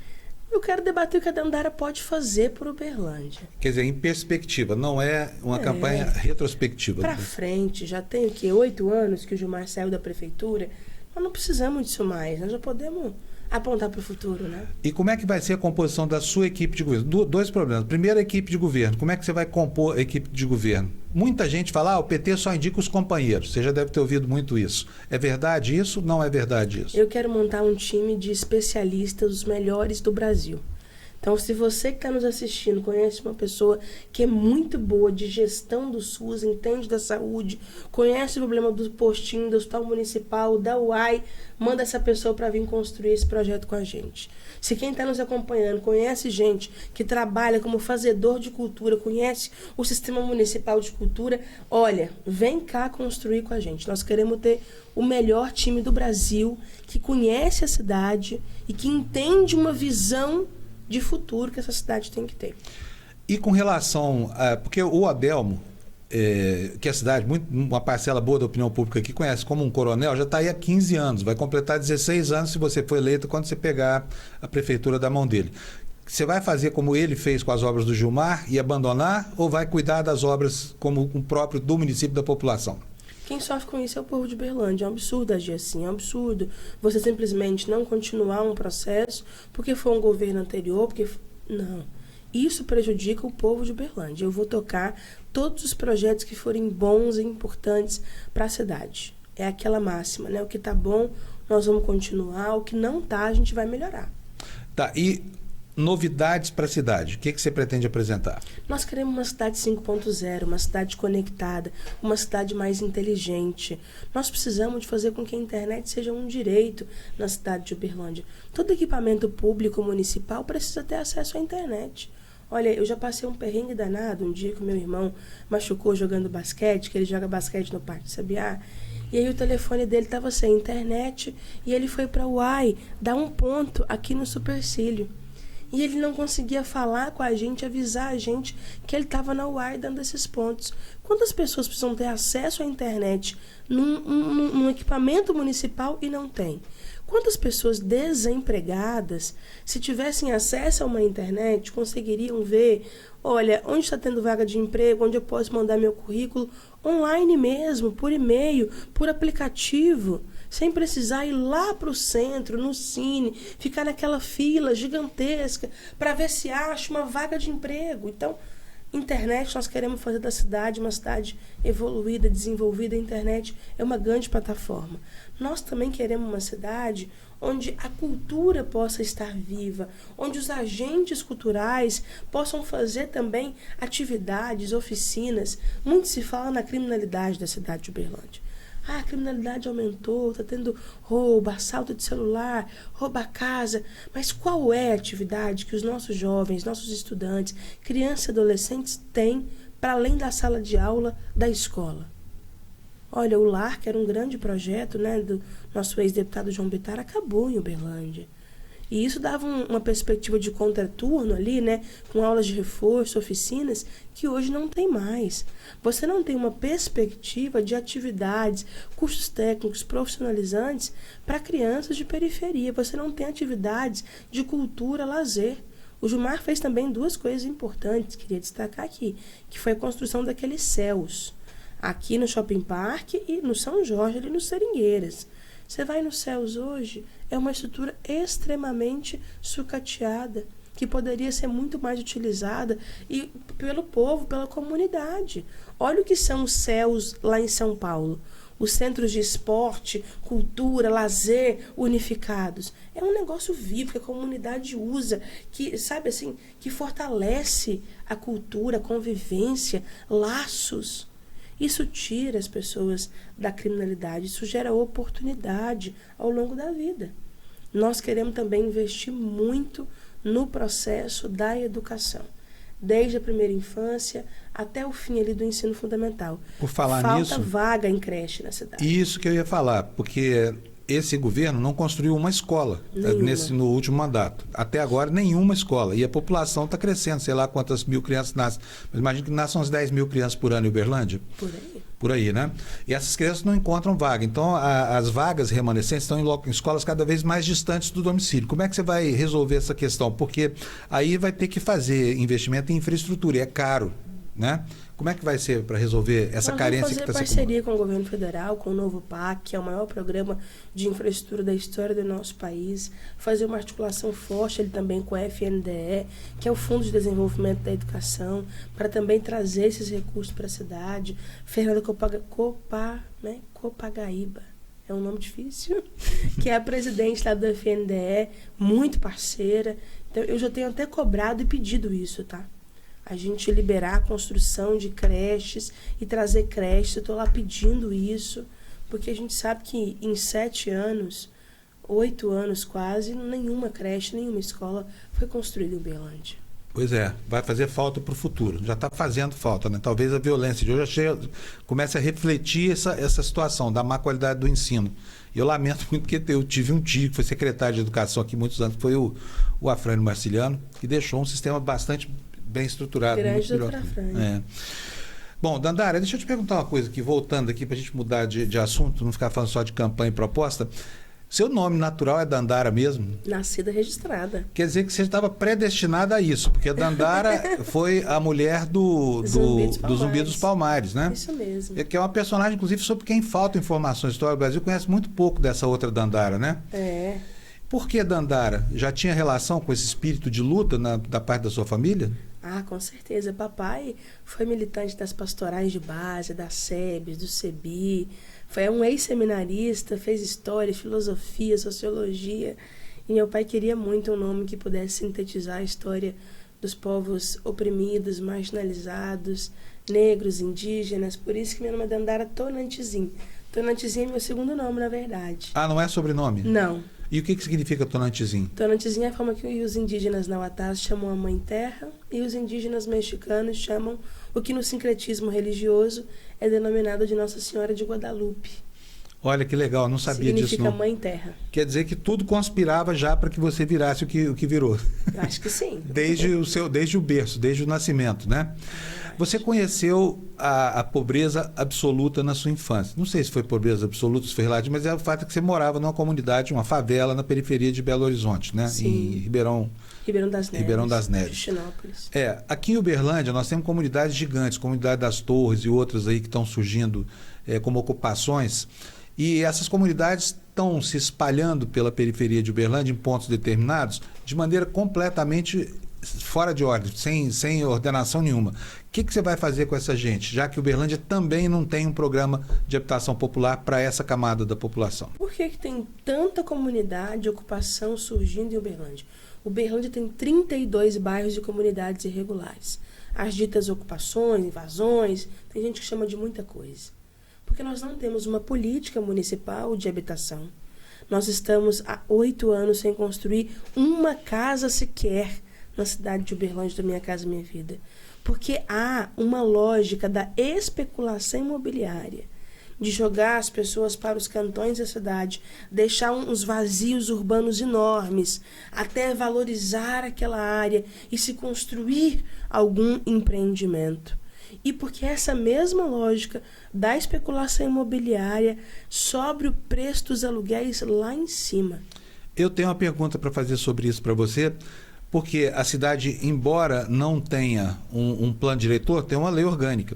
Eu quero debater o que a Dandara pode fazer por Uberlândia.
Quer dizer, em perspectiva, não é uma campanha retrospectiva.
Para frente, já tem o quê? 8 anos que o Gilmar saiu da prefeitura. Nós não precisamos disso mais, nós já podemos apontar para o futuro, né?
E como é que vai ser a composição da sua equipe de governo? Dois problemas. Primeiro, a equipe de governo. Como é que você vai compor a equipe de governo? Muita gente fala, o PT só indica os companheiros. Você já deve ter ouvido muito isso. É verdade isso? Não é verdade isso?
Eu quero montar um time de especialistas, os melhores do Brasil. Então, se você que está nos assistindo conhece uma pessoa que é muito boa de gestão do SUS, entende da saúde, conhece o problema do postinho, do hospital municipal, da UAI, manda essa pessoa para vir construir esse projeto com a gente. Se quem está nos acompanhando conhece gente que trabalha como fazedor de cultura, conhece o sistema municipal de cultura, olha, vem cá construir com a gente. Nós queremos ter o melhor time do Brasil, que conhece a cidade e que entende uma visão de futuro que essa cidade tem que ter.
E com relação porque o Adelmo, que é a cidade, uma parcela boa da opinião pública aqui conhece como um coronel, já está aí há 15 anos, vai completar 16 anos se você for eleito quando você pegar a prefeitura da mão dele. Você vai fazer como ele fez com as obras do Gilmar e abandonar, ou vai cuidar das obras como o próprio do município, da população?
Quem sofre com isso é o povo de Uberlândia. É um absurdo agir assim, é um absurdo você simplesmente não continuar um processo porque foi um governo anterior, porque... Não. Isso prejudica o povo de Uberlândia. Eu vou tocar todos os projetos que forem bons e importantes para a cidade. É aquela máxima, né? O que está bom, nós vamos continuar. O que não está, a gente vai melhorar.
Tá, e novidades para a cidade, o que você pretende apresentar?
Nós queremos uma cidade 5.0, uma cidade conectada, uma cidade mais inteligente. Nós precisamos de fazer com que a internet seja um direito na cidade de Uberlândia. Todo equipamento público municipal precisa ter acesso à internet. Olha, eu já passei um perrengue danado um dia que o meu irmão machucou jogando basquete, que ele joga basquete no Parque Sabiá, e aí o telefone dele estava sem internet e ele foi para o UAI dar um ponto aqui no Supercílio. E ele não conseguia falar com a gente, avisar a gente que ele estava na UAI dando esses pontos. Quantas pessoas precisam ter acesso à internet num equipamento municipal e não tem? Quantas pessoas desempregadas, se tivessem acesso a uma internet, conseguiriam ver, olha, onde está tendo vaga de emprego, onde eu posso mandar meu currículo, online mesmo, por e-mail, por aplicativo, sem precisar ir lá para o centro, no Cine, ficar naquela fila gigantesca para ver se acha uma vaga de emprego. Então, internet, nós queremos fazer da cidade uma cidade evoluída, desenvolvida. A internet é uma grande plataforma. Nós também queremos uma cidade onde a cultura possa estar viva, onde os agentes culturais possam fazer também atividades, oficinas. Muito se fala na criminalidade da cidade de Uberlândia. Ah, a criminalidade aumentou, está tendo roubo, assalto de celular, roubo a casa. Mas qual é a atividade que os nossos jovens, nossos estudantes, crianças e adolescentes têm para além da sala de aula da escola? Olha, o LAR, que era um grande projeto, né, do nosso ex-deputado João Bittar, acabou em Uberlândia. E isso dava uma perspectiva de contraturno ali, né, com aulas de reforço, oficinas, que hoje não tem mais. Você não tem uma perspectiva de atividades, cursos técnicos profissionalizantes para crianças de periferia. Você não tem atividades de cultura, lazer. O Gilmar fez também 2 coisas importantes, queria destacar aqui, que foi a construção daqueles céus, aqui no Shopping Park e no São Jorge, ali nos Seringueiras. Você vai nos céus hoje, é uma estrutura extremamente sucateada, que poderia ser muito mais utilizada pelo povo, pela comunidade. Olha o que são os céus lá em São Paulo. Os centros de esporte, cultura, lazer unificados. É um negócio vivo que a comunidade usa, que, sabe assim, que fortalece a cultura, a convivência, laços. Isso tira as pessoas da criminalidade, isso gera oportunidade ao longo da vida. Nós queremos também investir muito no processo da educação, desde a primeira infância até o fim ali do ensino fundamental.
Por falar nisso,
falta vaga em creche na cidade.
Isso que eu ia falar, porque esse governo não construiu uma escola no último mandato. Até agora, nenhuma escola. E a população está crescendo, sei lá quantas mil crianças nascem. Mas imagina que nascem uns 10 mil crianças por ano em Uberlândia.
Por aí.
Por aí, né? E essas crianças não encontram vaga. Então, as vagas remanescentes estão em escolas cada vez mais distantes do domicílio. Como é que você vai resolver essa questão? Porque aí vai ter que fazer investimento em infraestrutura, e é caro, né? Como é que vai ser para resolver essa carência que está se acumulando?
Nós vamos fazer parceria com o governo federal, com o novo PAC, que é o maior programa de infraestrutura da história do nosso país, fazer uma articulação forte ele também com a FNDE, que é o Fundo de Desenvolvimento da Educação, para também trazer esses recursos para a cidade. Fernanda Copagaíba, é um nome difícil, que é a presidente lá do FNDE, muito parceira. Então, eu já tenho até cobrado e pedido isso, tá? A gente liberar a construção de creches e trazer creches. Eu estou lá pedindo isso, porque a gente sabe que em 7 anos, 8 anos quase, nenhuma creche, nenhuma escola foi construída em Uberlândia.
Pois é, vai fazer falta para o futuro. Já está fazendo falta, né? Talvez a violência de hoje comece a refletir essa situação da má qualidade do ensino. E eu lamento muito porque eu tive um tio que foi secretário de Educação aqui muitos anos, foi o Afrânio Marciliano, que deixou um sistema bastante bem estruturado.
Grande doutora Afrânio.
Bom, Dandara, deixa eu te perguntar uma coisa aqui, voltando aqui para a gente mudar de assunto, não ficar falando só de campanha e proposta. Seu nome natural é Dandara mesmo?
Nascida registrada.
Quer dizer que você estava predestinada a isso, porque a Dandara foi a mulher do Zumbi dos Palmares, né?
Isso mesmo.
Que é uma personagem, inclusive, sobre quem falta informações. A história do Brasil conhece muito pouco dessa outra Dandara, né?
É.
Por que Dandara? Já tinha relação com esse espírito de luta da parte da sua família?
Ah, com certeza. Papai foi militante das pastorais de base, da SEBS, do CEBI. Foi um ex-seminarista, fez história, filosofia, sociologia. E meu pai queria muito um nome que pudesse sintetizar a história dos povos oprimidos, marginalizados, negros, indígenas. Por isso que meu nome é Dandara Tonantizin. Tonantizin é meu segundo nome, na verdade.
Ah, não é sobrenome?
Não.
E o que significa Tonantizin?
Tonantizin é a forma que os indígenas nauatás chamam a Mãe Terra e os indígenas mexicanos chamam o que no sincretismo religioso é denominado de Nossa Senhora de Guadalupe.
Olha que legal, não sabia disso.
Significa Mãe Terra.
Quer dizer que tudo conspirava já para que você virasse o que virou.
Eu acho que sim.
Desde o berço, desde o nascimento, né? Você conheceu a pobreza absoluta na sua infância. Não sei se foi pobreza absoluta, se foi relativo, mas é o fato que você morava numa comunidade, uma favela na periferia de Belo Horizonte, né?
Sim.
Em Ribeirão das Neves.
Cristinópolis.
Aqui em Uberlândia nós temos comunidades gigantes, comunidade das Torres e outras aí que estão surgindo como ocupações. E essas comunidades estão se espalhando pela periferia de Uberlândia em pontos determinados de maneira completamente fora de ordem, sem ordenação nenhuma. O que você vai fazer com essa gente, já que Uberlândia também não tem um programa de habitação popular para essa camada da população?
Por que tem tanta comunidade de ocupação surgindo em Uberlândia? Uberlândia tem 32 bairros de comunidades irregulares. As ditas ocupações, invasões, tem gente que chama de muita coisa. Porque nós não temos uma política municipal de habitação. Nós estamos há 8 anos sem construir uma casa sequer na cidade de Uberlândia, da Minha Casa Minha Vida. Porque há uma lógica da especulação imobiliária, de jogar as pessoas para os cantões da cidade, deixar uns vazios urbanos enormes, até valorizar aquela área e se construir algum empreendimento. E porque essa mesma lógica da especulação imobiliária sobe o preço dos aluguéis lá em cima.
Eu tenho uma pergunta para fazer sobre isso para você, porque a cidade, embora não tenha um plano diretor, tem uma lei orgânica.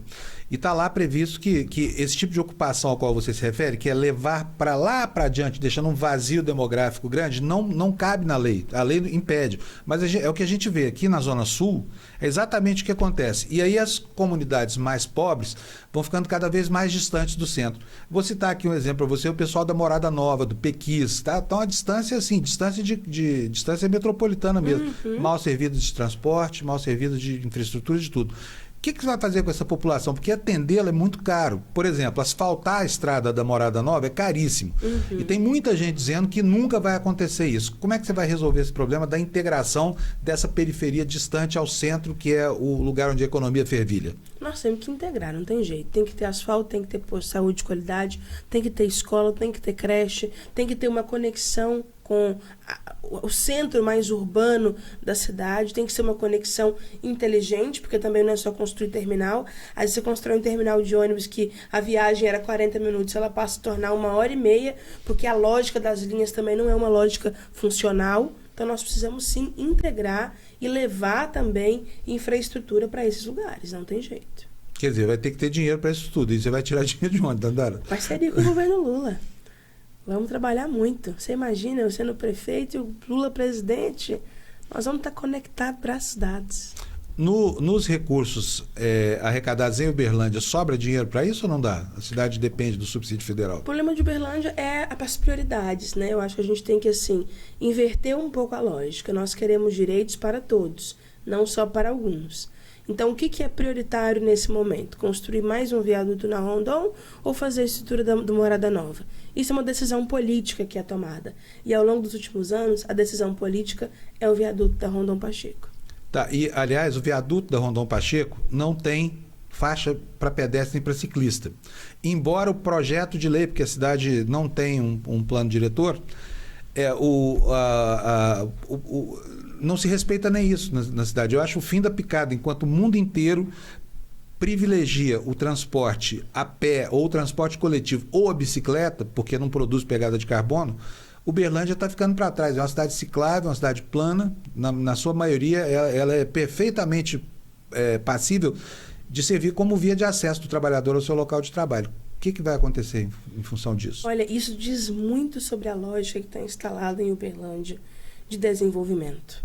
E está lá previsto que esse tipo de ocupação ao qual você se refere, que é levar para lá para adiante, deixando um vazio demográfico grande, não cabe na lei. A lei impede. Mas é o que a gente vê aqui na Zona Sul, é exatamente o que acontece. E aí as comunidades mais pobres vão ficando cada vez mais distantes do centro. Vou citar aqui um exemplo para você, o pessoal da Morada Nova, do Pequis, tá? Então a distância, assim, distância metropolitana mesmo. Mal servido de transporte, mal servido de infraestrutura, de tudo. O que você vai fazer com essa população? Porque atendê-la é muito caro. Por exemplo, asfaltar a estrada da Morada Nova é caríssimo. E tem muita gente dizendo que nunca vai acontecer isso. Como é que você vai resolver esse problema da integração dessa periferia distante ao centro, que é o lugar onde a economia fervilha?
Nós temos que integrar, não tem jeito. Tem que ter asfalto, tem que ter posto de saúde de qualidade, tem que ter escola, tem que ter creche, tem que ter uma conexão com o centro mais urbano da cidade, tem que ser uma conexão inteligente, porque também não é só construir terminal. Aí você constrói um terminal de ônibus que a viagem era 40 minutos, ela passa a se tornar 1h30, porque a lógica das linhas também não é uma lógica funcional. Então nós precisamos sim integrar e levar também infraestrutura para esses lugares, não tem jeito.
Quer dizer, vai ter que ter dinheiro para isso tudo. E você vai tirar dinheiro de onde, Dandara?
Parceria com o governo Lula. Vamos trabalhar muito. Você imagina, eu sendo prefeito e o Lula presidente, nós vamos estar conectados para as cidades.
Nos recursos arrecadados em Uberlândia, sobra dinheiro para isso ou não dá? A cidade depende do subsídio federal.
O problema de Uberlândia é as prioridades, né? Eu acho que a gente tem que, assim, inverter um pouco a lógica. Nós queremos direitos para todos, não só para alguns. Então, o que é prioritário nesse momento? Construir mais um viaduto na Rondon ou fazer a estrutura do Morada Nova? Isso é uma decisão política que é tomada. E ao longo dos últimos anos, a decisão política é o viaduto da Rondon Pacheco.
Tá, e aliás, o viaduto da Rondon Pacheco não tem faixa para pedestre nem para ciclista. Embora o projeto de lei, porque a cidade não tem um plano diretor, não se respeita nem isso na cidade. Eu acho o fim da picada, enquanto o mundo inteiro privilegia o transporte a pé ou o transporte coletivo ou a bicicleta, porque não produz pegada de carbono, Uberlândia está ficando para trás. É uma cidade ciclável, uma cidade plana, na sua maioria ela é perfeitamente passível de servir como via de acesso do trabalhador ao seu local de trabalho. O que vai acontecer em função disso?
Olha, isso diz muito sobre a lógica que está instalada em Uberlândia de desenvolvimento.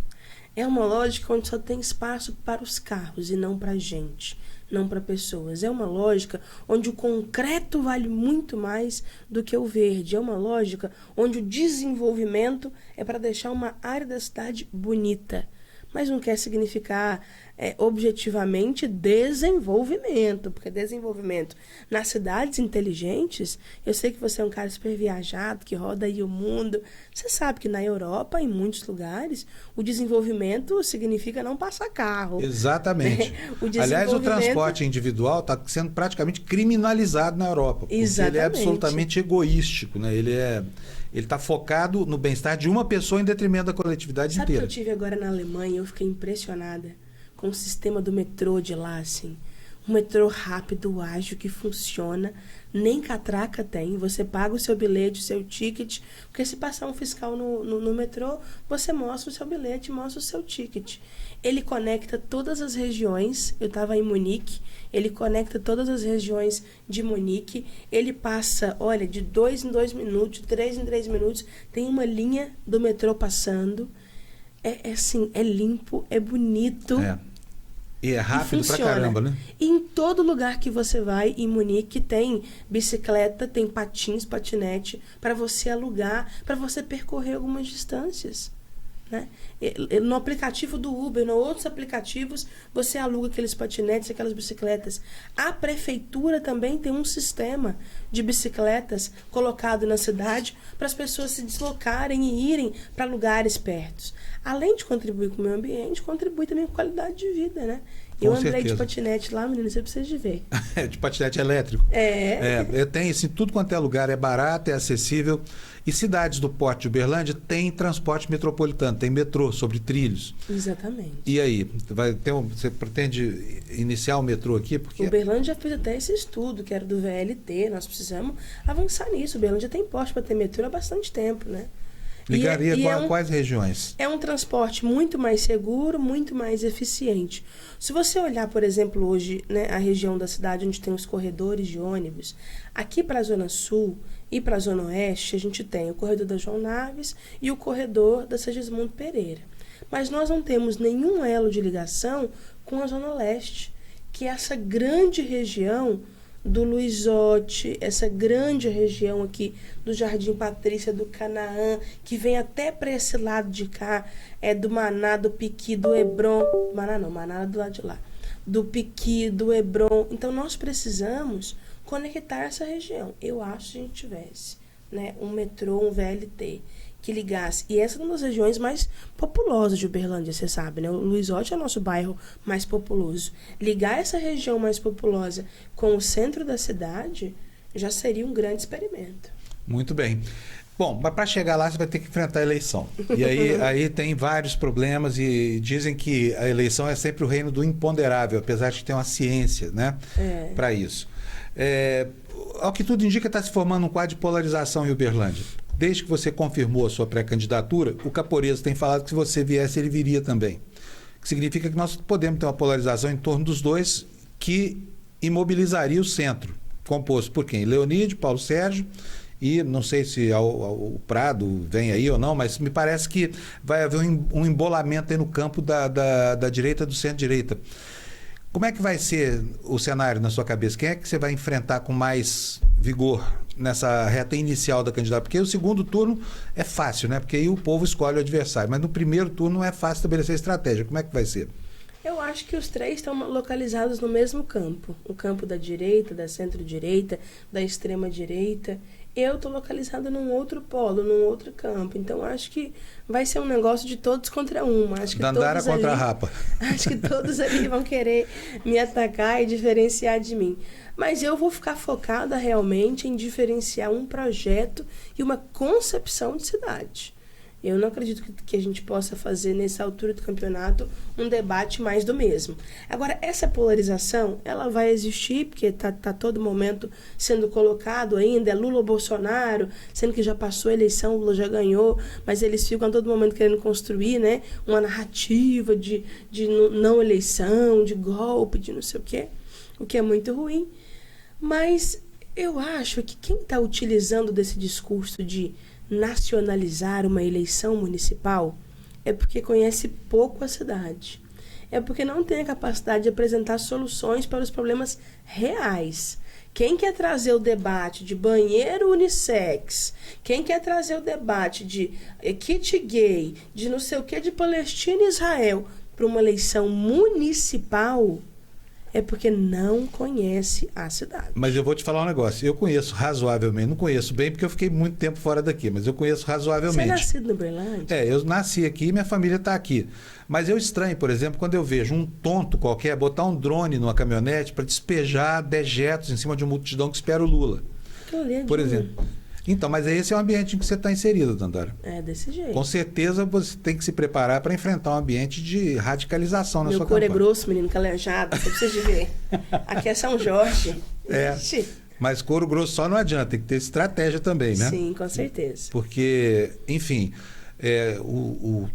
É uma lógica onde só tem espaço para os carros e não para a gente, não para pessoas. É uma lógica onde o concreto vale muito mais do que o verde. É uma lógica onde o desenvolvimento é para deixar uma área da cidade bonita, mas não quer significar objetivamente desenvolvimento, porque desenvolvimento nas cidades inteligentes, eu sei que você é um cara super viajado, que roda aí o mundo, você sabe que na Europa, em muitos lugares, o desenvolvimento significa não passar carro.
Exatamente. Aliás, o transporte individual está sendo praticamente criminalizado na Europa, porque ele é absolutamente egoístico, né? Ele está focado no bem-estar de uma pessoa em detrimento da coletividade inteira.
Sabe que eu tive agora na Alemanha, eu fiquei impressionada com o sistema do metrô de lá, assim. Um metrô rápido, ágil, que funciona, nem catraca tem, você paga o seu bilhete, o seu ticket, porque se passar um fiscal no metrô, você mostra o seu bilhete, mostra o seu ticket. Ele conecta todas as regiões, eu estava em Munique, ele conecta todas as regiões de Munique, ele passa, olha, de 2 em 2 minutos, 3 em 3 minutos, tem uma linha do metrô passando, assim, é limpo, é bonito.
E é rápido pra caramba, né?
E em todo lugar que você vai, em Munique, tem bicicleta, tem patins, patinete, para você alugar, para você percorrer algumas distâncias, né? No aplicativo do Uber, em outros aplicativos, você aluga aqueles patinetes, aquelas bicicletas. A prefeitura também tem um sistema de bicicletas colocado na cidade para as pessoas se deslocarem e irem para lugares perto. Além de contribuir com o meio ambiente, contribui também com a qualidade de vida, né? Eu andei de patinete lá, menino, você precisa de ver.
De patinete elétrico? Tem, assim, tudo quanto é lugar, é barato, é acessível. E cidades do porte de Uberlândia têm transporte metropolitano, tem metrô sobre trilhos.
Exatamente.
E aí, você pretende iniciar o metrô aqui? Porque
Uberlândia fez até esse estudo, que era do VLT, nós precisamos avançar nisso. Uberlândia tem porte para ter metrô há bastante tempo, né?
Ligaria quais regiões?
É um transporte muito mais seguro, muito mais eficiente. Se você olhar, por exemplo, hoje, né, a região da cidade onde tem os corredores de ônibus, aqui para a Zona Sul e para a Zona Oeste, a gente tem o corredor da João Naves e o corredor da Segismundo Pereira. Mas nós não temos nenhum elo de ligação com a Zona Leste, que é essa grande região do Luizote, essa grande região aqui do Jardim Patrícia, do Canaã, que vem até para esse lado de cá, do Maná, do Piqui, do Hebron. Maná não, Maná é do lado de lá. Do Piqui, do Hebron. Então, nós precisamos conectar essa região. Eu acho que se a gente tivesse, né, um metrô, um VLT, que ligasse. E essa é uma das regiões mais populosas de Uberlândia, você sabe, né? O Luizote é o nosso bairro mais populoso. Ligar essa região mais populosa com o centro da cidade já seria um grande experimento.
Muito bem. Bom, mas para chegar lá você vai ter que enfrentar a eleição. E aí tem vários problemas e dizem que a eleição é sempre o reino do imponderável, apesar de ter uma ciência, né, para isso. Ao que tudo indica, está se formando um quadro de polarização em Uberlândia. Desde que você confirmou a sua pré-candidatura, o Caporeso tem falado que se você viesse, ele viria também. O que significa que nós podemos ter uma polarização em torno dos dois que imobilizaria o centro, composto por quem? Leonídio, Paulo Sérgio e não sei se o Prado vem aí ou não, mas me parece que vai haver um embolamento aí no campo da direita e do centro-direita. Como é que vai ser o cenário na sua cabeça? Quem é que você vai enfrentar com mais vigor nessa reta inicial da candidata? Porque o segundo turno é fácil, né? Porque aí o povo escolhe o adversário. Mas no primeiro turno não é fácil estabelecer estratégia. Como é que vai ser?
Eu acho que os três estão localizados no mesmo campo. O campo da direita, da centro-direita, da extrema-direita. Eu estou localizada num outro polo, num outro campo. Então, acho que vai ser um negócio de todos contra um. Acho que
Dandara contra a Rapa.
Acho que todos ali vão querer me atacar e diferenciar de mim. Mas eu vou ficar focada realmente em diferenciar um projeto e uma concepção de cidade. Eu não acredito que a gente possa fazer, nessa altura do campeonato, um debate mais do mesmo. Agora, essa polarização, ela vai existir, porque está todo momento sendo colocado ainda, é Lula ou Bolsonaro, sendo que já passou a eleição, Lula já ganhou, mas eles ficam a todo momento querendo construir, né, uma narrativa de não eleição, de golpe, de não sei o que é muito ruim. Mas eu acho que quem está utilizando desse discurso de nacionalizar uma eleição municipal é porque conhece pouco a cidade. É porque não tem a capacidade de apresentar soluções para os problemas reais. Quem quer trazer o debate de banheiro unissex, quem quer trazer o debate de kit gay, de não sei o que, de Palestina e Israel, para uma eleição municipal, é porque não conhece a cidade.
Mas eu vou te falar um negócio. Eu conheço razoavelmente, não conheço bem porque eu fiquei muito tempo fora daqui, mas eu conheço razoavelmente.
Você é nascido no Uberlândia?
Eu nasci aqui e minha família está aqui. Mas eu estranho, por exemplo, quando eu vejo um tonto qualquer botar um drone numa caminhonete para despejar dejetos em cima de uma multidão que espera o Lula. Por exemplo. Então, mas esse é o ambiente em que você está inserido, Dandara.
É desse jeito.
Com certeza você tem que se preparar para enfrentar um ambiente de radicalização na sua campanha.
Meu couro é grosso, menino, calejado, você precisa de ver. Aqui é São Jorge.
Ixi. Mas couro grosso só não adianta, tem que ter estratégia também, né?
Sim, com certeza.
Porque, enfim,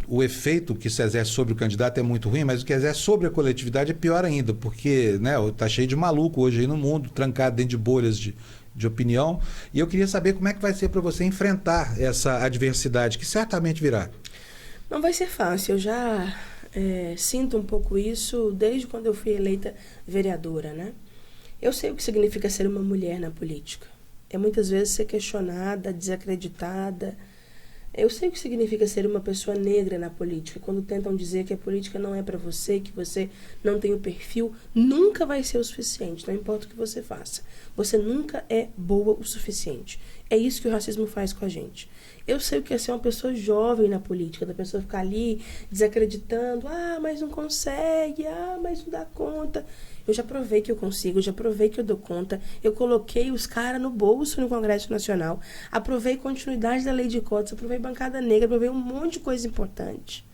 o efeito que se exerce sobre o candidato é muito ruim, mas o que exerce sobre a coletividade é pior ainda, porque, né, tá cheio de maluco hoje aí no mundo, trancado dentro de bolhas de opinião, e eu queria saber como é que vai ser para você enfrentar essa adversidade que certamente virá.
Não vai ser fácil, eu já sinto um pouco isso desde quando eu fui eleita vereadora, né? Eu sei o que significa ser uma mulher na política. É muitas vezes ser questionada, desacreditada. Eu sei o que significa ser uma pessoa negra na política. Quando tentam dizer que a política não é para você, que você não tem o perfil, nunca vai ser o suficiente, não importa o que você faça. Você nunca é boa o suficiente. É isso que o racismo faz com a gente. Eu sei o que é ser uma pessoa jovem na política, da pessoa ficar ali desacreditando, mas não consegue, mas não dá conta. Eu já provei que eu consigo, eu já provei que eu dou conta. Eu coloquei os caras no bolso no Congresso Nacional. Aprovei continuidade da lei de cotas, aprovei bancada negra, aprovei um monte de coisa importante.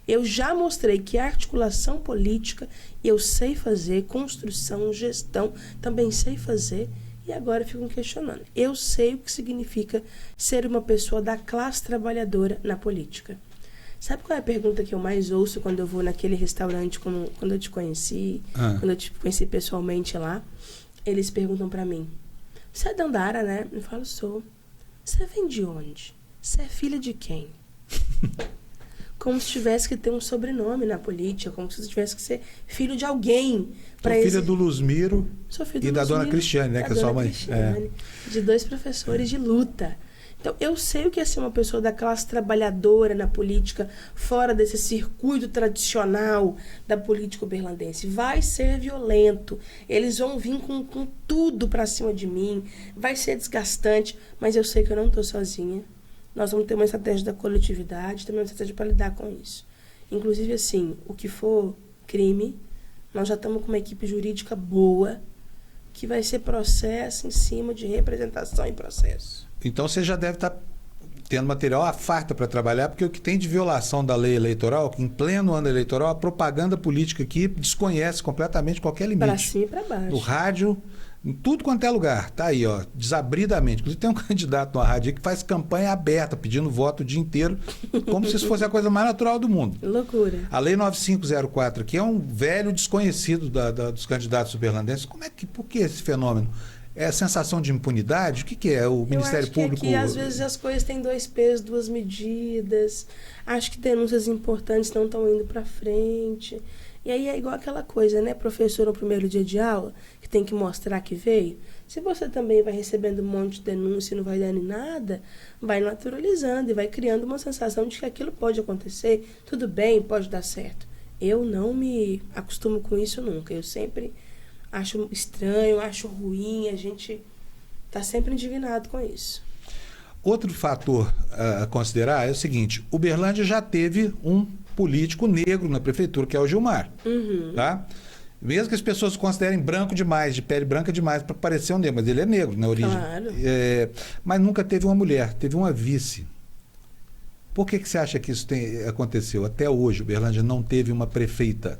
Eu já mostrei que a articulação política eu sei fazer, construção, gestão, também sei fazer. E agora ficam questionando. Eu sei o que significa ser uma pessoa da classe trabalhadora na política. Sabe qual é a pergunta que eu mais ouço quando eu vou naquele restaurante, quando eu te conheci, quando eu te conheci pessoalmente lá? Eles perguntam pra mim, você é Dandara, né? Eu falo, sou. Você vem de onde? Você é filha de quem? Como se tivesse que ter um sobrenome na política, como se tivesse que ser filho de alguém.
Sou filha do Luzmiro e da dona Cristiane, né? Que é sua mãe.
De 2 professores de luta. Então, eu sei o que é ser uma pessoa da classe trabalhadora na política, fora desse circuito tradicional da política uberlandense. Vai ser violento. Eles vão vir com tudo pra cima de mim. Vai ser desgastante, mas eu sei que eu não estou sozinha. Nós vamos ter uma estratégia da coletividade, também uma estratégia para lidar com isso. Inclusive, assim, o que for crime, nós já estamos com uma equipe jurídica boa, que vai ser processo em cima de representação e processo.
Então você já deve estar tendo material à farta para trabalhar, porque o que tem de violação da lei eleitoral, que em pleno ano eleitoral, a propaganda política aqui desconhece completamente qualquer limite.
Para cima e para baixo.
No rádio, em tudo quanto é lugar. Tá aí, ó, desabridamente. Inclusive tem um candidato na rádio aí que faz campanha aberta, pedindo voto o dia inteiro, como se isso fosse a coisa mais natural do mundo.
Loucura.
A Lei 9504 aqui é um velho desconhecido dos candidatos uberlandenses. Por que esse fenômeno? É a sensação de impunidade? O que é o Ministério Público?
Aqui, às vezes, as coisas têm 2 pesos, 2 medidas. Acho que denúncias importantes não estão indo para frente. E aí é igual aquela coisa, né? Professor no primeiro dia de aula, que tem que mostrar que veio. Se você também vai recebendo um monte de denúncia e não vai dando em nada, vai naturalizando e vai criando uma sensação de que aquilo pode acontecer, tudo bem, pode dar certo. Eu não me acostumo com isso nunca. Eu sempre acho estranho, acho ruim, a gente está sempre indignado com isso.
Outro fator a considerar é o seguinte, Uberlândia já teve um político negro na prefeitura, que é o Gilmar. Tá? Mesmo que as pessoas considerem branco demais, de pele branca demais, para parecer um negro, mas ele é negro na origem.
Claro.
Mas nunca teve uma mulher, teve uma vice. Por que você acha que isso aconteceu? Até hoje, Uberlândia não teve uma prefeita.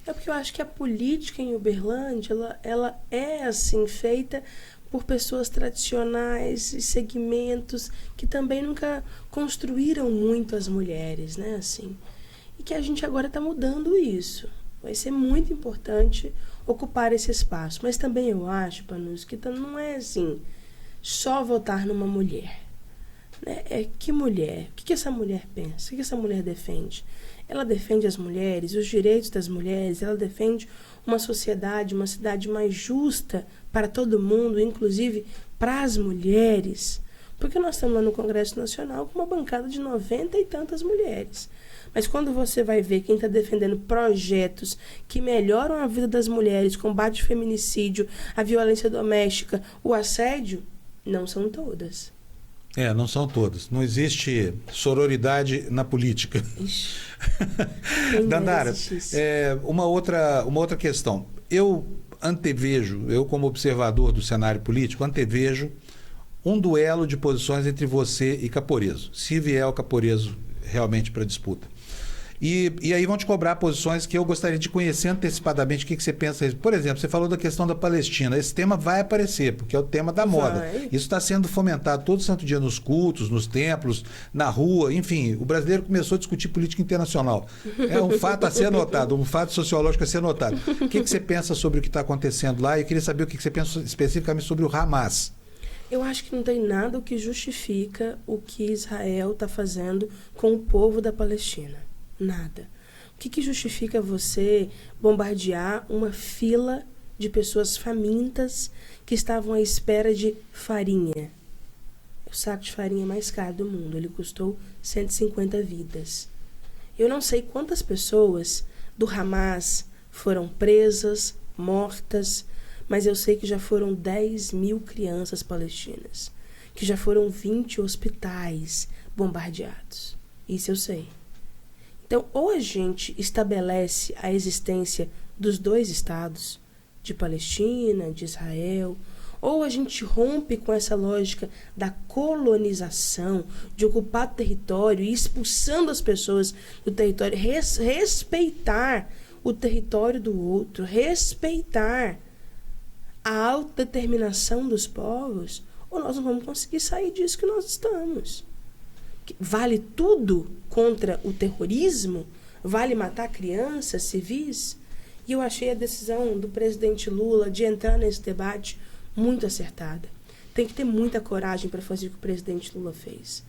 É porque eu acho que a política em Uberlândia, ela é assim, feita por pessoas tradicionais e segmentos que também nunca construíram muito as mulheres, né, assim. E que a gente agora está mudando isso. Vai ser muito importante ocupar esse espaço. Mas também eu acho, Panus, que não é assim, só votar numa mulher. Né? É que mulher? O que essa mulher pensa? O que essa mulher defende? Ela defende as mulheres, os direitos das mulheres, ela defende uma sociedade, uma cidade mais justa para todo mundo, inclusive para as mulheres. Porque nós estamos lá no Congresso Nacional com uma bancada de 90 e tantas mulheres. Mas quando você vai ver quem está defendendo projetos que melhoram a vida das mulheres, combate ao feminicídio, a violência doméstica, o assédio, não são todas.
Não são todas. Não existe sororidade na política. Dandara, uma outra questão. Eu como observador do cenário político, antevejo um duelo de posições entre você e Caporeso, se vier o Caporeso realmente para disputa. E aí vão te cobrar posições que eu gostaria de conhecer antecipadamente. O que você pensa? Por exemplo, você falou da questão da Palestina. Esse tema vai aparecer, porque é o tema da moda. Isso está sendo fomentado todo santo dia nos cultos, nos templos, na rua, enfim. O brasileiro começou a discutir política internacional. É um fato a ser notado, um fato sociológico a ser notado. O que você pensa sobre o que está acontecendo lá? E eu queria saber o que você pensa especificamente sobre o Hamas.
Eu acho que não tem nada o que justifica o que Israel está fazendo com o povo da Palestina. Nada. O que justifica você bombardear uma fila de pessoas famintas que estavam à espera de farinha? O saco de farinha mais caro do mundo. Ele custou 150 vidas. Eu não sei quantas pessoas do Hamas foram presas, mortas, mas eu sei que já foram 10 mil crianças palestinas, que já foram 20 hospitais bombardeados. Isso eu sei. Então, ou a gente estabelece a existência dos 2 estados, de Palestina, de Israel, ou a gente rompe com essa lógica da colonização, de ocupar território e expulsando as pessoas do território, respeitar o território do outro, respeitar a autodeterminação dos povos, ou nós não vamos conseguir sair disso que nós estamos. Vale tudo contra o terrorismo? Vale matar crianças, civis? E eu achei a decisão do presidente Lula de entrar nesse debate muito acertada. Tem que ter muita coragem para fazer o que o presidente Lula fez.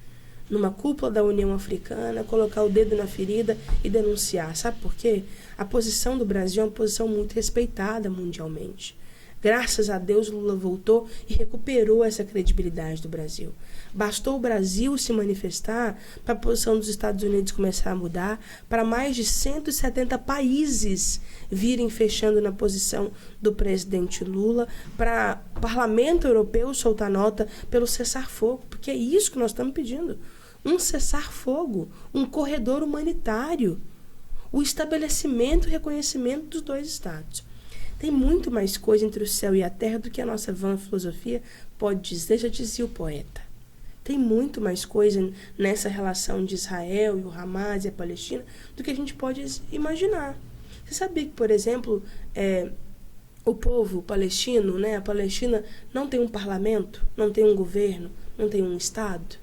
Numa cúpula da União Africana, colocar o dedo na ferida e denunciar. Sabe por quê? A posição do Brasil é uma posição muito respeitada mundialmente. Graças a Deus, Lula voltou e recuperou essa credibilidade do Brasil. Bastou o Brasil se manifestar para a posição dos Estados Unidos começar a mudar, para mais de 170 países virem fechando na posição do presidente Lula, para o Parlamento Europeu soltar nota pelo cessar-fogo, porque é isso que nós estamos pedindo. Um cessar-fogo, um corredor humanitário, o estabelecimento e reconhecimento dos dois Estados. Tem muito mais coisa entre o céu e a terra do que a nossa vã filosofia pode dizer, já dizia o poeta. Tem muito mais coisa nessa relação de Israel e o Hamas e a Palestina do que a gente pode imaginar. Você sabia que, por exemplo, o povo palestino, né, a Palestina não tem um parlamento, não tem um governo, não tem um Estado?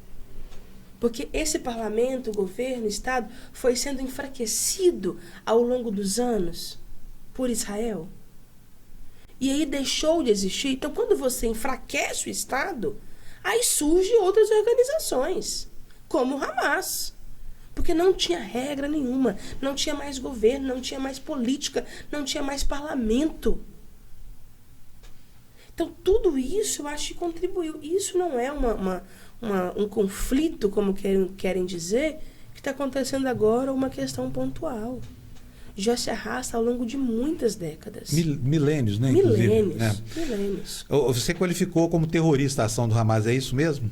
Porque esse parlamento, governo, Estado foi sendo enfraquecido ao longo dos anos por Israel. E aí deixou de existir. Então, quando você enfraquece o Estado, aí surgem outras organizações, como o Hamas. Porque não tinha regra nenhuma, não tinha mais governo, não tinha mais política, não tinha mais parlamento. Então, tudo isso eu acho que contribuiu. Isso não é um conflito, como querem dizer, que está acontecendo agora, ou uma questão pontual. Já se arrasta ao longo de muitas décadas.
Milênios, né?
Milênios.
Você qualificou como terrorista a ação do Hamas, é isso mesmo?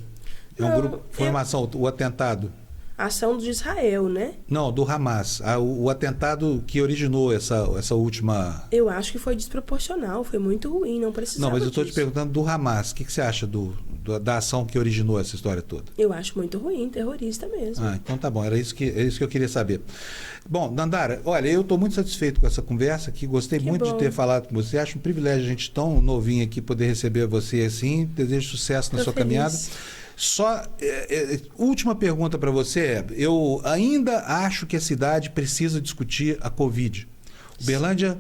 Foi uma ação, o atentado?
A ação de Israel, né?
Não, do Hamas. O atentado que originou essa última...
Eu acho que foi desproporcional, foi muito ruim, não precisava
Não, mas eu estou te
disso.
perguntando do Hamas. O que você acha da ação que originou essa história toda?
Eu acho muito ruim, terrorista mesmo.
Então tá bom, era isso que eu queria saber. Bom, Dandara, olha, eu estou muito satisfeito com essa conversa aqui, gostei muito de ter falado com você, acho um privilégio a gente tão novinho aqui poder receber você assim, desejo sucesso na sua caminhada. Só, última pergunta para você eu ainda acho que a cidade precisa discutir a Covid. Uberlândia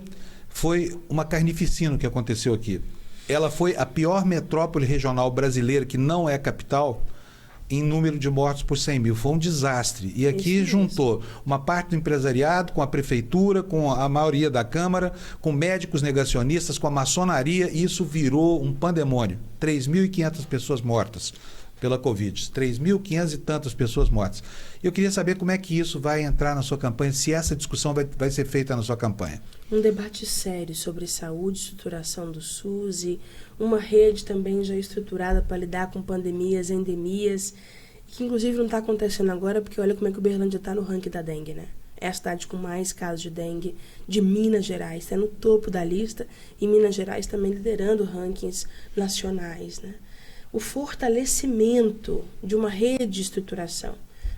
foi uma carnificina que aconteceu aqui. Ela foi a pior metrópole regional brasileira, que não é capital, em número de mortos por 100 mil. Foi um desastre. E aqui juntou uma parte do empresariado com a prefeitura, com a maioria da Câmara, com médicos negacionistas, com a maçonaria, e isso virou um pandemônio. 3.500 pessoas mortas pela Covid, 3.500 e tantas pessoas mortas. Eu queria saber como é que isso vai entrar na sua campanha, se essa discussão vai ser feita na sua campanha.
Um debate sério sobre saúde, estruturação do SUS e uma rede também já estruturada para lidar com pandemias, endemias, que inclusive não está acontecendo agora, porque olha como é que o Uberlândia está no ranking da dengue, né? É a cidade com mais casos de dengue de Minas Gerais, está no topo da lista, e Minas Gerais também liderando rankings nacionais, né? O fortalecimento de uma rede de estruturação,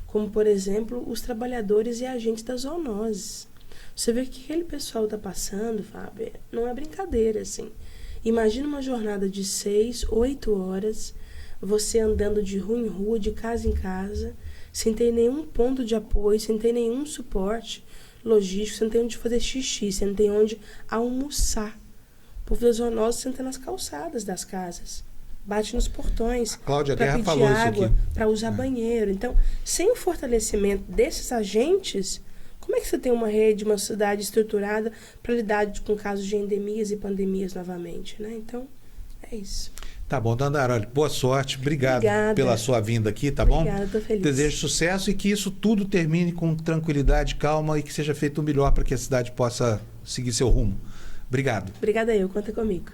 como, por exemplo, os trabalhadores e agentes das zoonoses. Você vê que aquele pessoal está passando, Fábio, não é brincadeira, assim. Imagina uma jornada de 6, 8 horas, você andando de rua em rua, de casa em casa, sem ter nenhum ponto de apoio, sem ter nenhum suporte logístico, sem ter onde fazer xixi, sem ter onde almoçar. O povo das zoonoses senta nas calçadas das casas. Bate nos portões para pedir água, para usar banheiro. Então, sem o fortalecimento desses agentes, como é que você tem uma rede, uma cidade estruturada para lidar com casos de endemias e pandemias novamente, né? Então, é isso.
Tá bom, Dandara, olha, boa sorte. Obrigado pela sua vinda aqui, tá bom?
Obrigada, tô feliz.
Desejo sucesso e que isso tudo termine com tranquilidade, calma e que seja feito o melhor para que a cidade possa seguir seu rumo. Obrigado.
Obrigada conta comigo.